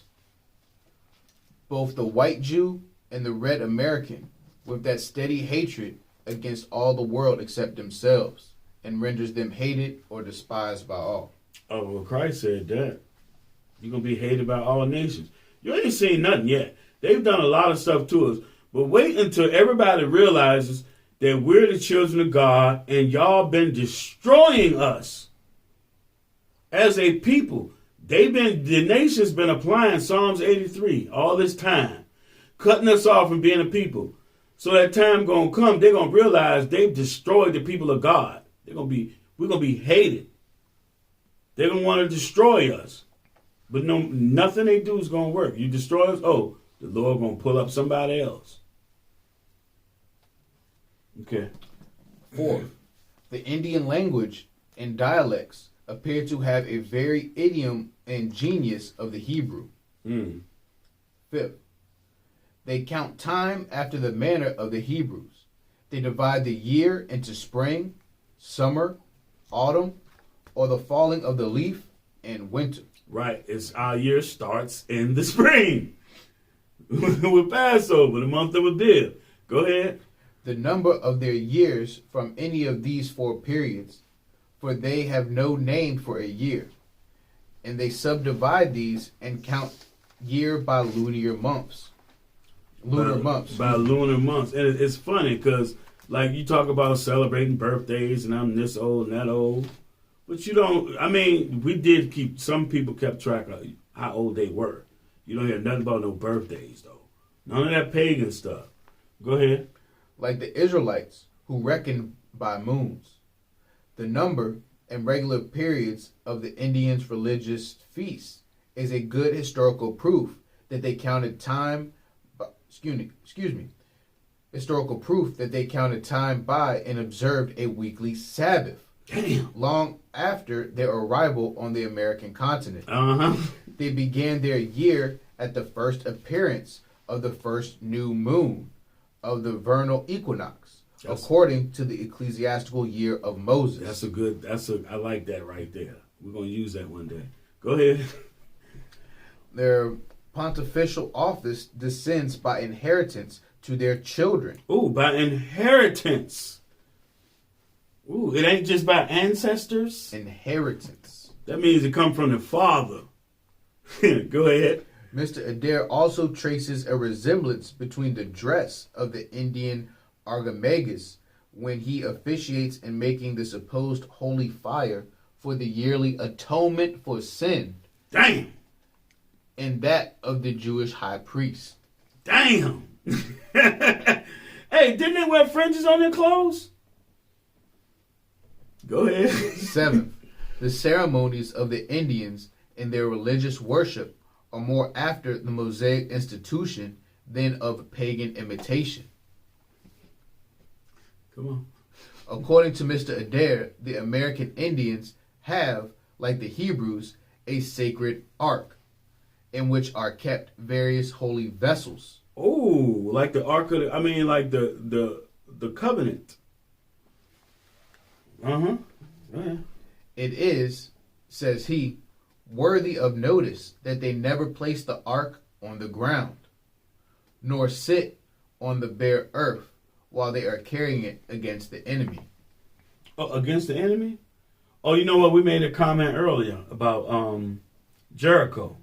both the white Jew and the red American with that steady hatred against all the world except themselves, and renders them hated or despised by all. Oh, well, Christ said that. You're going to be hated by all nations. You ain't seen nothing yet. They've done a lot of stuff to us. But wait until everybody realizes that we're the children of God and y'all been destroying us as a people. The nation's been applying Psalms 83 all this time, cutting us off from being a people. So that time gonna come, they're gonna realize they've destroyed the people of God. We're gonna be hated. They're gonna want to destroy us. But nothing they do is gonna work. You destroy us, the Lord gonna pull up somebody else. Okay. 4. The Indian language and dialects appear to have a very idiom and genius of the Hebrew. 5th. They count time after the manner of the Hebrews. They divide the year into spring, summer, autumn, or the falling of the leaf, and winter. Right. Our year starts in the spring. With Passover, the month of Abib. Go ahead. The number of their years from any of these 4 periods, for they have no name for a year. And they subdivide these and count year by lunar months. By lunar months. And it's funny because, like, you talk about celebrating birthdays and I'm this old and that old. But you don't, some people kept track of how old they were. You don't hear nothing about no birthdays, though. None of that pagan stuff. Go ahead. Like the Israelites who reckon by moons. The number and regular periods of the Indians' religious feasts is a good historical proof that they counted time historical proof that they counted time by and observed a weekly Sabbath. Damn. Long after their arrival on the American continent. They began their year at the first appearance of the first new moon of the vernal equinox, according to the ecclesiastical year of Moses. I like that right there. We're going to use that one day. Go ahead. Their pontifical office descends by inheritance to their children. Ooh, by inheritance. Ooh, it ain't just by ancestors. Inheritance. That means it come from the father. Go ahead. Mr. Adair also traces a resemblance between the dress of the Indian Argamagus when he officiates in making the supposed holy fire for the yearly atonement for sin. Damn. And that of the Jewish high priest. Damn. Hey, didn't they wear fringes on their clothes? Go ahead. 7th, the ceremonies of the Indians in their religious worship are more after the Mosaic institution than of pagan imitation. Come on. According to Mr. Adair, the American Indians have, like the Hebrews, a sacred ark in which are kept various holy vessels. Oh, like the Ark of like the covenant. Uh-huh. Yeah. It is, says he, worthy of notice that they never place the ark on the ground, nor sit on the bare earth while they are carrying it against the enemy. Oh, against the enemy? Oh, you know what? We made a comment earlier about Jericho.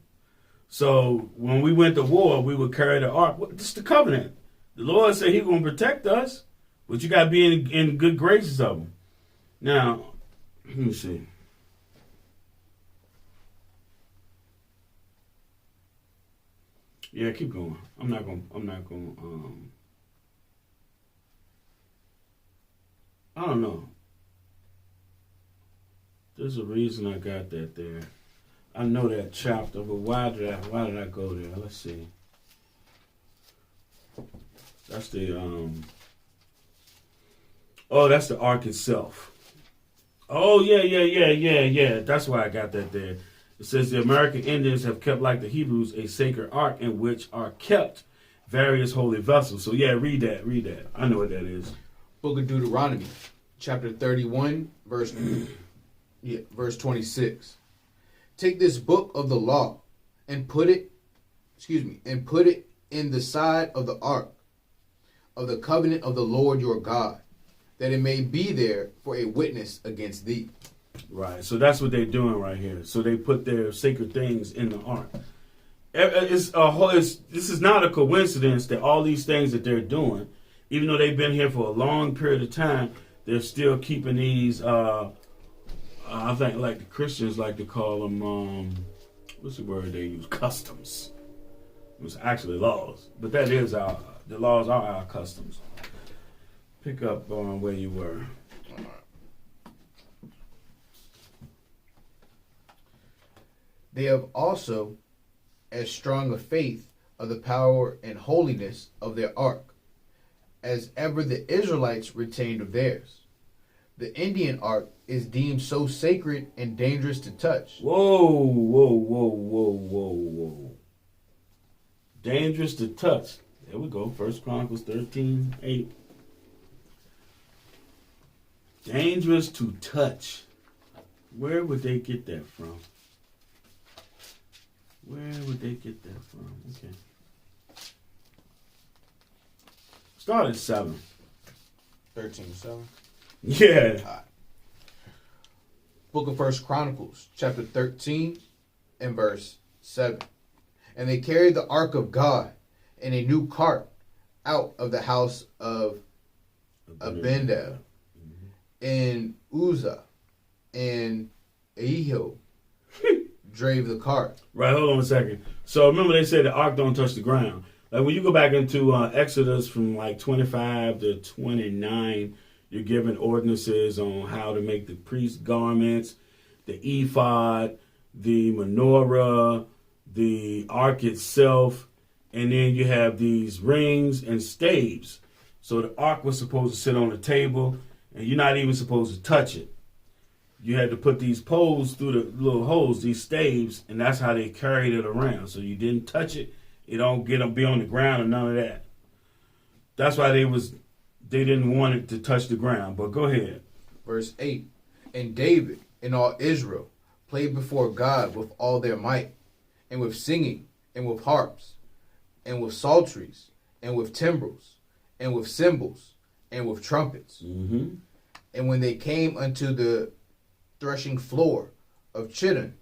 So when we went to war, we would carry the ark. This is the covenant. The Lord said He's going to protect us, but you got to be in good graces of Him. Now, let me see. Yeah, keep going. I'm not going. I don't know. There's a reason I got that there. I know that chapter, but why did I go there? Let's see. That's the that's the ark itself. Oh yeah. That's why I got that there. It says the American Indians have kept, like the Hebrews, a sacred ark in which are kept various holy vessels. So yeah, read that. I know what that is. Book of Deuteronomy, chapter 31, verse 26. Take this book of the law and put it in the side of the ark of the covenant of the Lord your God, that it may be there for a witness against thee. Right. So that's what they're doing right here. So they put their sacred things in the ark. This is not a coincidence that all these things that they're doing, even though they've been here for a long period of time, they're still keeping these. I think, like the Christians like to call them. What's the word they use? Customs. It's actually laws, but that is the laws are our customs. Pick up on where you were. They have also as strong a faith of the power and holiness of their ark, as ever the Israelites retained of theirs. The Indian ark is deemed so sacred and dangerous to touch. Whoa. Dangerous to touch. There we go. 1 Chronicles 13:8. Dangerous to touch. Where would they get that from? Okay. Start at 7. 13:7. Yeah. Book of 1 Chronicles, chapter 13 and verse 7. And they carried the ark of God in a new cart out of the house of Abinadab, and Uzzah and Ahio drave the cart. Right, hold on a second. So remember they said the ark don't touch the ground. Like when you go back into Exodus from like 25 to 29, you're given ordinances on how to make the priest garments, the ephod, the menorah, the ark itself, and then you have these rings and staves. So the ark was supposed to sit on the table, and you're not even supposed to touch it. You had to put these poles through the little holes, these staves, and that's how they carried it around. So you didn't touch it. It don't be on the ground or none of that. That's why they didn't want it to touch the ground. But go ahead. Verse 8. And David and all Israel played before God with all their might, and with singing, and with harps, and with psalteries, and with timbrels, and with cymbals, and with trumpets. Mm-hmm. And when they came unto the threshing floor of Chidon,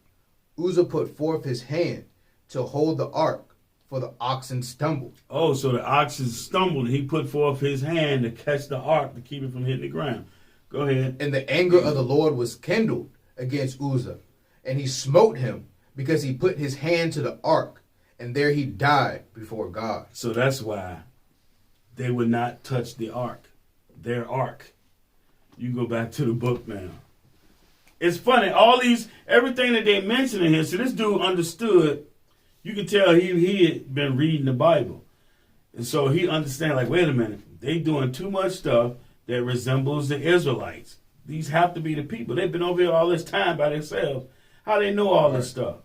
Uzzah put forth his hand to hold the ark, for the oxen stumbled. Oh, so the oxen stumbled, and he put forth his hand to catch the ark to keep it from hitting the ground. Go ahead. And the anger of the Lord was kindled against Uzzah, and he smote him because he put his hand to the ark, and there he died before God. So that's why they would not touch the ark, their ark. You go back to the book now. It's funny, everything that they mention in here, so this dude understood. You can tell he had been reading the Bible. And so he understand, like, wait a minute, they doing too much stuff that resembles the Israelites. These have to be the people. They've been over here all this time by themselves. How they know all this stuff?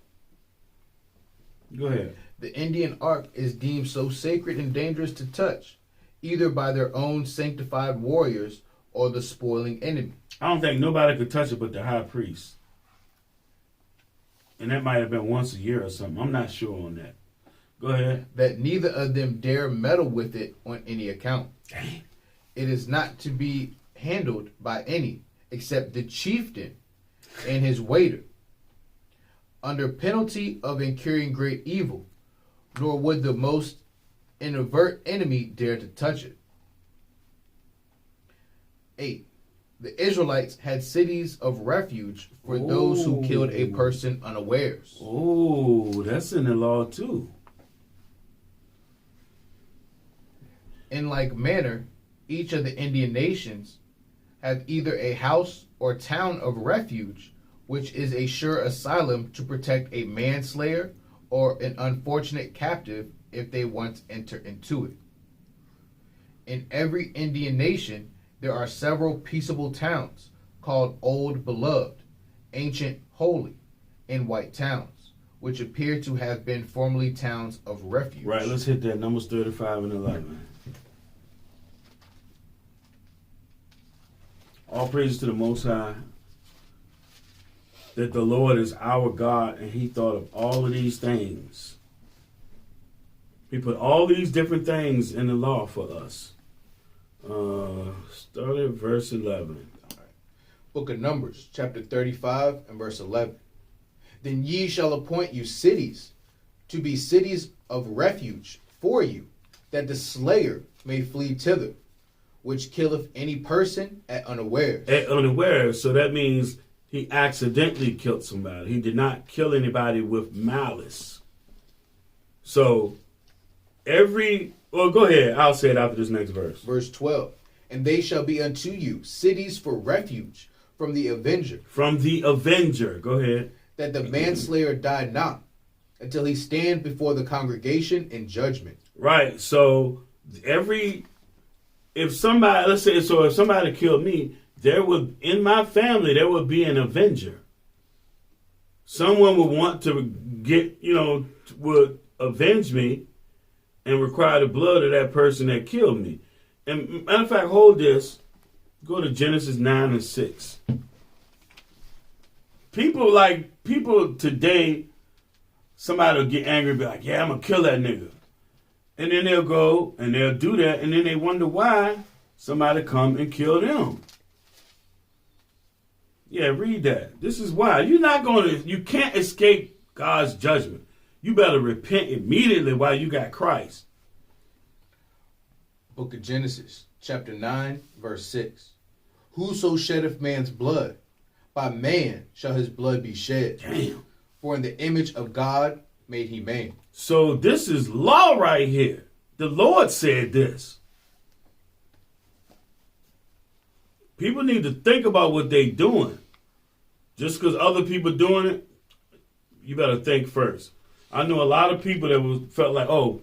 Go ahead. The Indian ark is deemed so sacred and dangerous to touch, either by their own sanctified warriors or the spoiling enemy. I don't think nobody could touch it but the high priest. And that might have been once a year or something. I'm not sure on that. Go ahead. That neither of them dare meddle with it on any account. Dang. It is not to be handled by any, except the chieftain and his waiter, under penalty of incurring great evil, nor would the most inavert enemy dare to touch it. 8. The Israelites had cities of refuge for those who killed a person unawares. Oh, that's in the law too. In like manner, each of the Indian nations hath either a house or town of refuge, which is a sure asylum to protect a manslayer or an unfortunate captive if they once enter into it. In every Indian nation, there are several peaceable towns called Old Beloved, Ancient Holy, and White Towns, which appear to have been formerly towns of refuge. Right, let's hit that. Numbers 35 and 11. All praises to the Most High, that the Lord is our God, and he thought of all of these things. He put all these different things in the law for us. Start at verse 11. Book of Numbers, chapter 35 and verse 11. Then ye shall appoint you cities to be cities of refuge for you, that the slayer may flee thither, which killeth any person at unawares. At unawares, so that means he accidentally killed somebody. He did not kill anybody with malice. So, go ahead. I'll say it after this next verse. Verse 12. And they shall be unto you cities for refuge from the avenger. From the avenger. Go ahead. That the manslayer die not, until he stand before the congregation in judgment. Right. So, if somebody killed me, in my family, there would be an avenger. Someone would want to would avenge me and require the blood of that person that killed me. And matter of fact, hold this. Go to Genesis 9 and 6. People today, somebody will get angry and be like, yeah, I'm going to kill that nigga. And then they'll go and they'll do that, and then they wonder why somebody come and kill them. Yeah, read that. This is why. You can't escape God's judgment. You better repent immediately while you got Christ. Book of Genesis, chapter 9, verse 6. Whoso sheddeth man's blood, by man shall his blood be shed. Damn. For in the image of God made he man. So this is law right here. The Lord said this. People need to think about what they're doing. Just because other people doing it, you better think first. I know a lot of people that felt like, oh,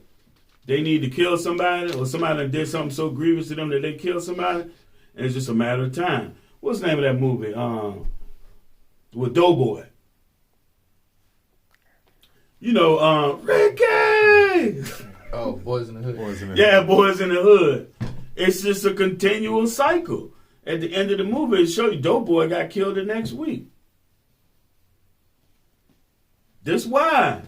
they need to kill somebody, or somebody did something so grievous to them that they killed somebody, and it's just a matter of time. What's the name of that movie? With Doughboy. Ricky! Oh, Boys in the Hood. Boys in the Yeah, Hood. Boys in the Hood. It's just a continual cycle. At the end of the movie, it shows you Doughboy got killed the next week. This why.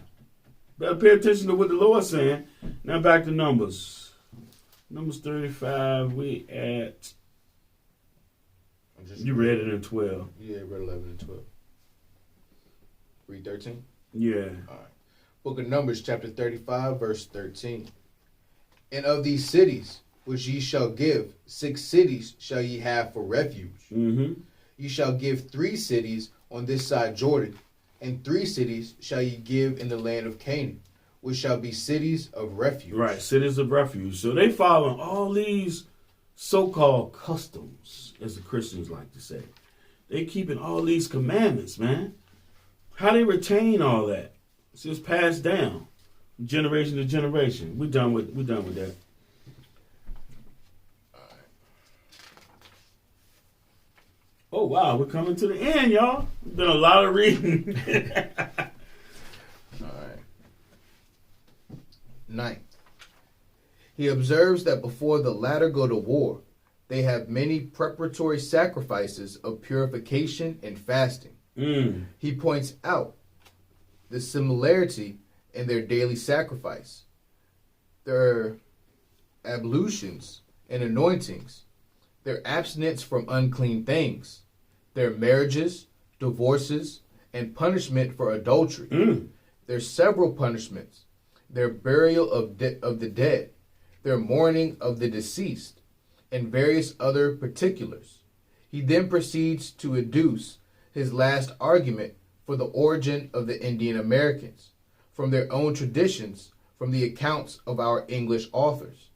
Better pay attention to what the Lord's saying. Now back to Numbers. Numbers 35, we at... You read it in 12. Yeah, read 11 and 12. Read 13? Yeah. All right. Book of Numbers, chapter 35, verse 13. And of these cities which ye shall give, 6 cities shall ye have for refuge. Mm-hmm. Ye shall give 3 cities on this side Jordan, and 3 cities shall ye give in the land of Canaan, which shall be cities of refuge. Right, cities of refuge. So they following all these so-called customs, as the Christians like to say. They keeping all these commandments, man. How they retain all that? It's just passed down, generation to generation. We're done with that. Oh wow, we're coming to the end, y'all. It's been a lot of reading. All right. 9. He observes that before the latter go to war, they have many preparatory sacrifices of purification and fasting. He points out the similarity in their daily sacrifice, their ablutions and anointings, their abstinence from unclean things, their marriages, divorces, and punishment for adultery, their several punishments, their burial of the dead, their mourning of the deceased, and various other particulars. He then proceeds to adduce his last argument for the origin of the Indian Americans, from their own traditions, from the accounts of our English authors,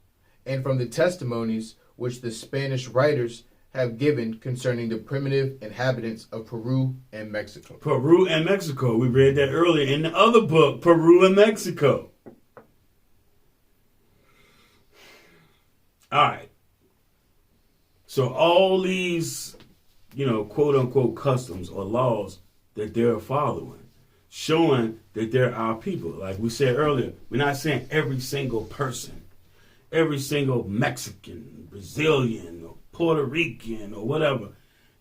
and from the testimonies which the Spanish writers have given concerning the primitive inhabitants of Peru and Mexico. Peru and Mexico. We read that earlier in the other book, Peru and Mexico. All right. So all these, quote unquote customs or laws that they're following, showing that they're our people. Like we said earlier, we're not saying every single person, every single Mexican, Brazilian, or Puerto Rican, or whatever.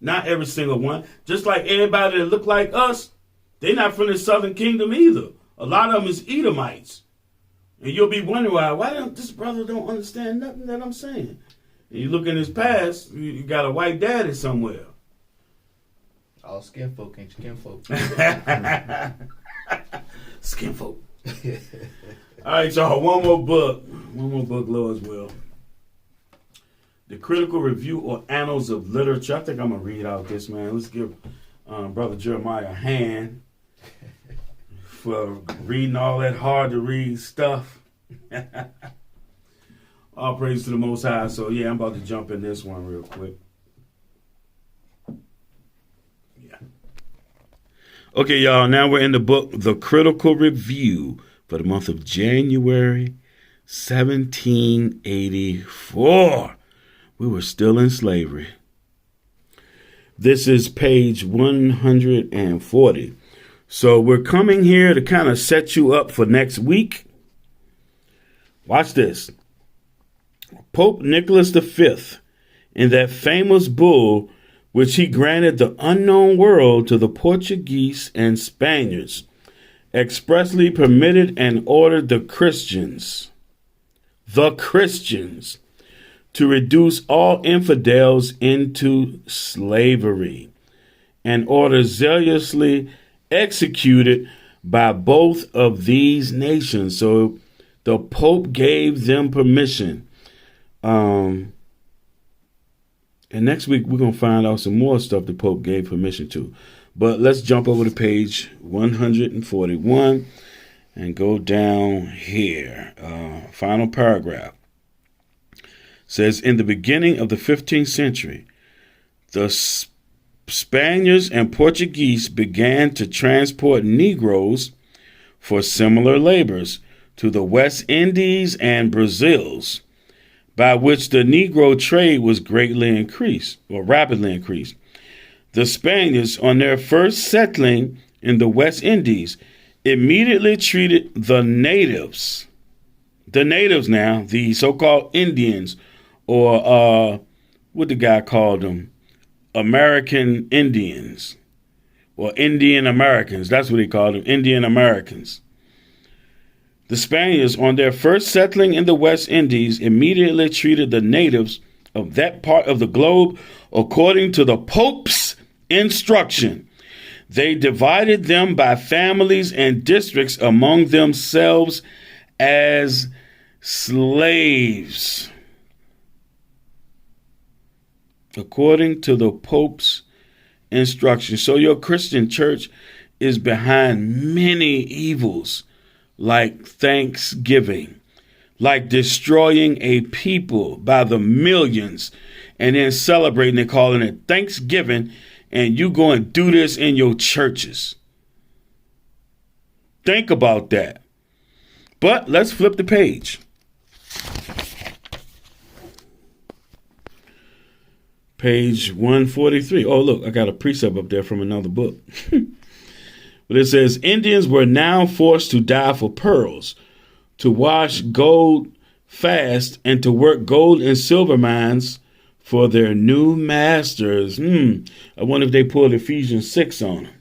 Not every single one. Just like everybody that look like us, they're not from the Southern Kingdom either. A lot of them is Edomites. And you'll be wondering why don't this brother don't understand nothing that I'm saying. And you look in his past, you got a white daddy somewhere. All skin folk ain't skin folk. Skin folk. All right, y'all. One more book, Lord's will. The Critical Review or Annals of Literature. I think I'm going to read out this, man. Let's give Brother Jeremiah a hand for reading all that hard-to-read stuff. All praise to the Most High. So, yeah, I'm about to jump in this one real quick. Yeah. Okay, y'all. Now we're in the book, The Critical Review, for the month of January 1784. We were still in slavery. This is page 140. So we're coming here to kind of set you up for next week. Watch this. Pope Nicholas V, in that famous bull which he granted the unknown world to the Portuguese and Spaniards, expressly permitted and ordered the Christians, to reduce all infidels into slavery, an order zealously executed by both of these nations. So the Pope gave them permission. And next week we're going to find out some more stuff the Pope gave permission to. But let's jump over to page 141 and go down here. Final paragraph. Says, in the beginning of the 15th century, the Spaniards and Portuguese began to transport Negroes for similar labors to the West Indies and Brazils, by which the Negro trade was rapidly increased. The Spaniards, on their first settling in the West Indies, immediately treated the natives now, the so-called Indians, or what the guy called them, American Indians, or Indian Americans. That's what they called them, Indian Americans. The Spaniards, on their first settling in the West Indies, immediately treated the natives of that part of the globe according to the Pope's instruction. They divided them by families and districts among themselves as slaves. According to the Pope's instruction. So your Christian church is behind many evils, like Thanksgiving, like destroying a people by the millions and then celebrating and calling it Thanksgiving, and you go and do this in your churches. Think about that. But let's flip the page. Page 143. Oh, look, I got a precept up there from another book. But it says, Indians were now forced to die for pearls, to wash gold fast, and to work gold and silver mines for their new masters. I wonder if they pulled Ephesians 6 on them.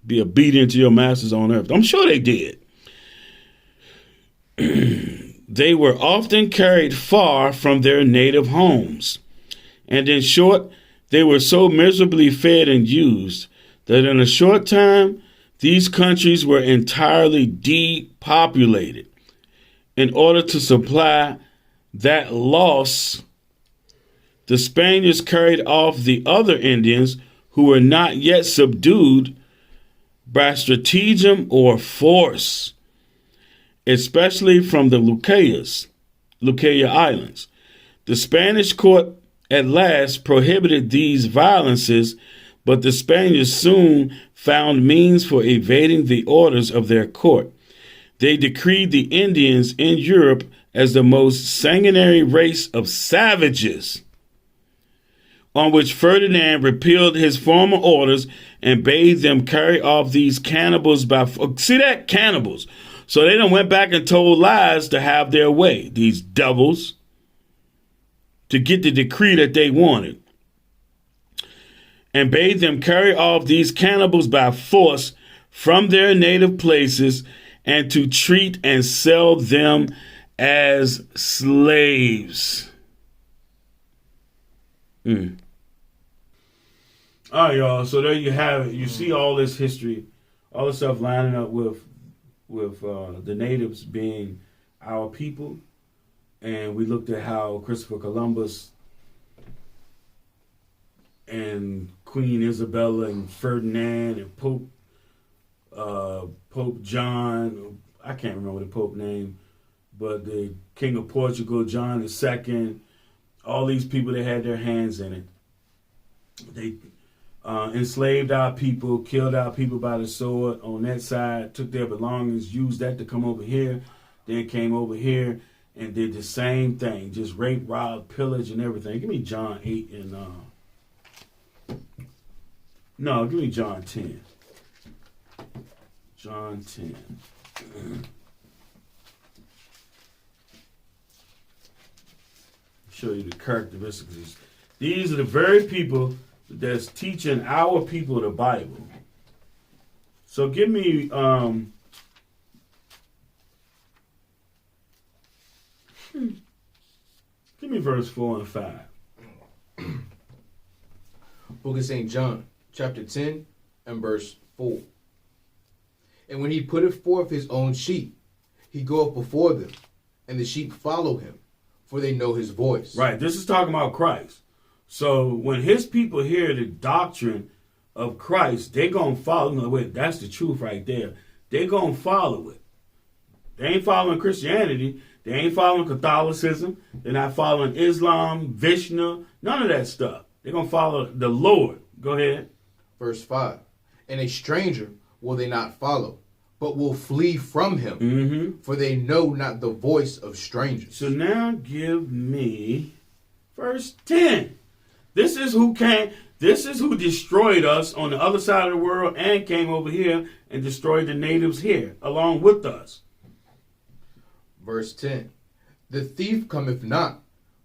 Be obedient to your masters on earth. I'm sure they did. They were often carried far from their native homes. And in short, they were so miserably fed and used that in a short time, these countries were entirely depopulated. In order to supply that loss, the Spaniards carried off the other Indians who were not yet subdued by stratagem or force, especially from the Lucaya Islands. The Spanish court at last prohibited these violences, but the Spaniards soon found means for evading the orders of their court. They decreed the Indians in Europe as the most sanguinary race of savages, on which Ferdinand repealed his former orders and bade them carry off these cannibals by... See that? Cannibals. So they done went back and told lies to have their way, these devils, to get the decree that they wanted, and bade them carry off these cannibals by force from their native places and to treat and sell them as slaves. All right, y'all. So there you have it. You see all this history, all this stuff lining up with the natives being our people. And we looked at how Christopher Columbus and Queen Isabella and Ferdinand and Pope John, I can't remember the Pope name, but the King of Portugal, John II, all these people that had their hands in it. They enslaved our people, killed our people by the sword on that side, took their belongings, used that to come over here, then came over here and did the same thing, just rape, rob, pillage, and everything. Give me John 8 and... No, give me John 10. John 10. Show you the characteristics. These are the very people that's teaching our people the Bible. So give me... Give me verse 4 and 5. Book of St. John, chapter 10 and verse 4. And when he putteth forth his own sheep, he goeth before them, and the sheep follow him, for they know his voice. Right, this is talking about Christ. So when his people hear the doctrine of Christ, they going to follow. No, wait, that's the truth right there. They going to follow it. They ain't following Christianity. They ain't following Catholicism. They're not following Islam, Vishnu, none of that stuff. They're going to follow the Lord. Go ahead. Verse 5. And a stranger will they not follow, but will flee from him, for they know not the voice of strangers. So now give me verse 10. This is who destroyed us on the other side of the world and came over here and destroyed the natives here along with us. Verse 10. The thief cometh not,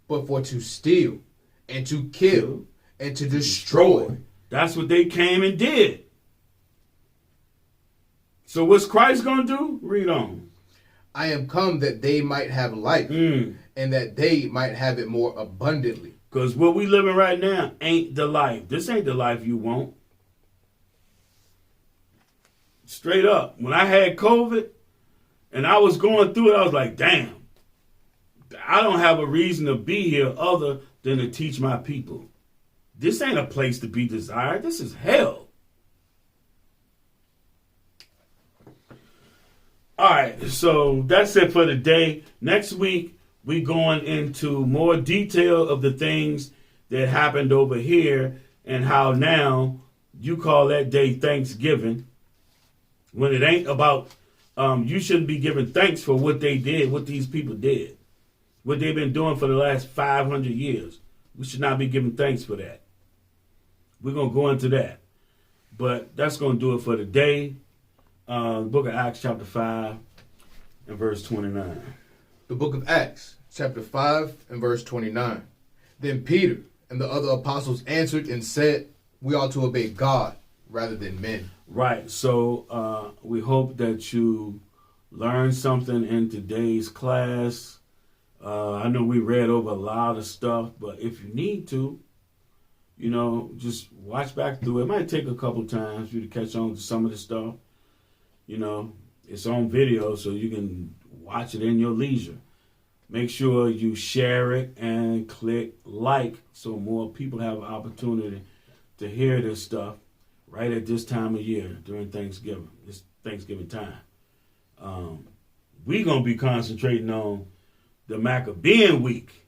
but for to steal, and to kill, and to destroy. That's what they came and did. So what's Christ going to do? Read on. I am come that they might have life, and that they might have it more abundantly. Because what we living right now ain't the life. This ain't the life you want. Straight up. When I had COVID and I was going through it, I was like, damn. I don't have a reason to be here other than to teach my people. This ain't a place to be desired. This is hell. All right, so that's it for today. Next week, we going into more detail of the things that happened over here and how now you call that day Thanksgiving when it ain't about, you shouldn't be giving thanks for what they did, what these people did, what they've been doing for the last 500 years. We should not be giving thanks for that. We're going to go into that. But that's going to do it for today. The book of Acts chapter 5 and verse 29. The book of Acts, chapter 5 and verse 29. Then Peter and the other apostles answered and said, we ought to obey God rather than men. Right. So we hope that you learned something in today's class. I know we read over a lot of stuff, but if you need to, just watch back through it. It might take a couple times for you to catch on to some of the stuff. It's on video, so you can watch it in your leisure. Make sure you share it and click like so more people have an opportunity to hear this stuff right at this time of year during Thanksgiving. It's Thanksgiving time. We're going to be concentrating on the Maccabean week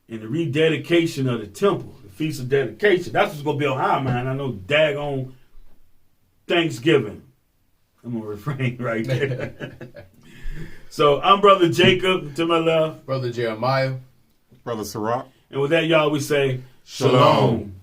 and the rededication of the temple, the Feast of Dedication. That's what's going to be on our mind. I know daggone Thanksgiving. I'm going to refrain right there. So I'm Brother Jacob to my left. Brother Jeremiah. Brother Sirach. And with that, y'all, we say Shalom.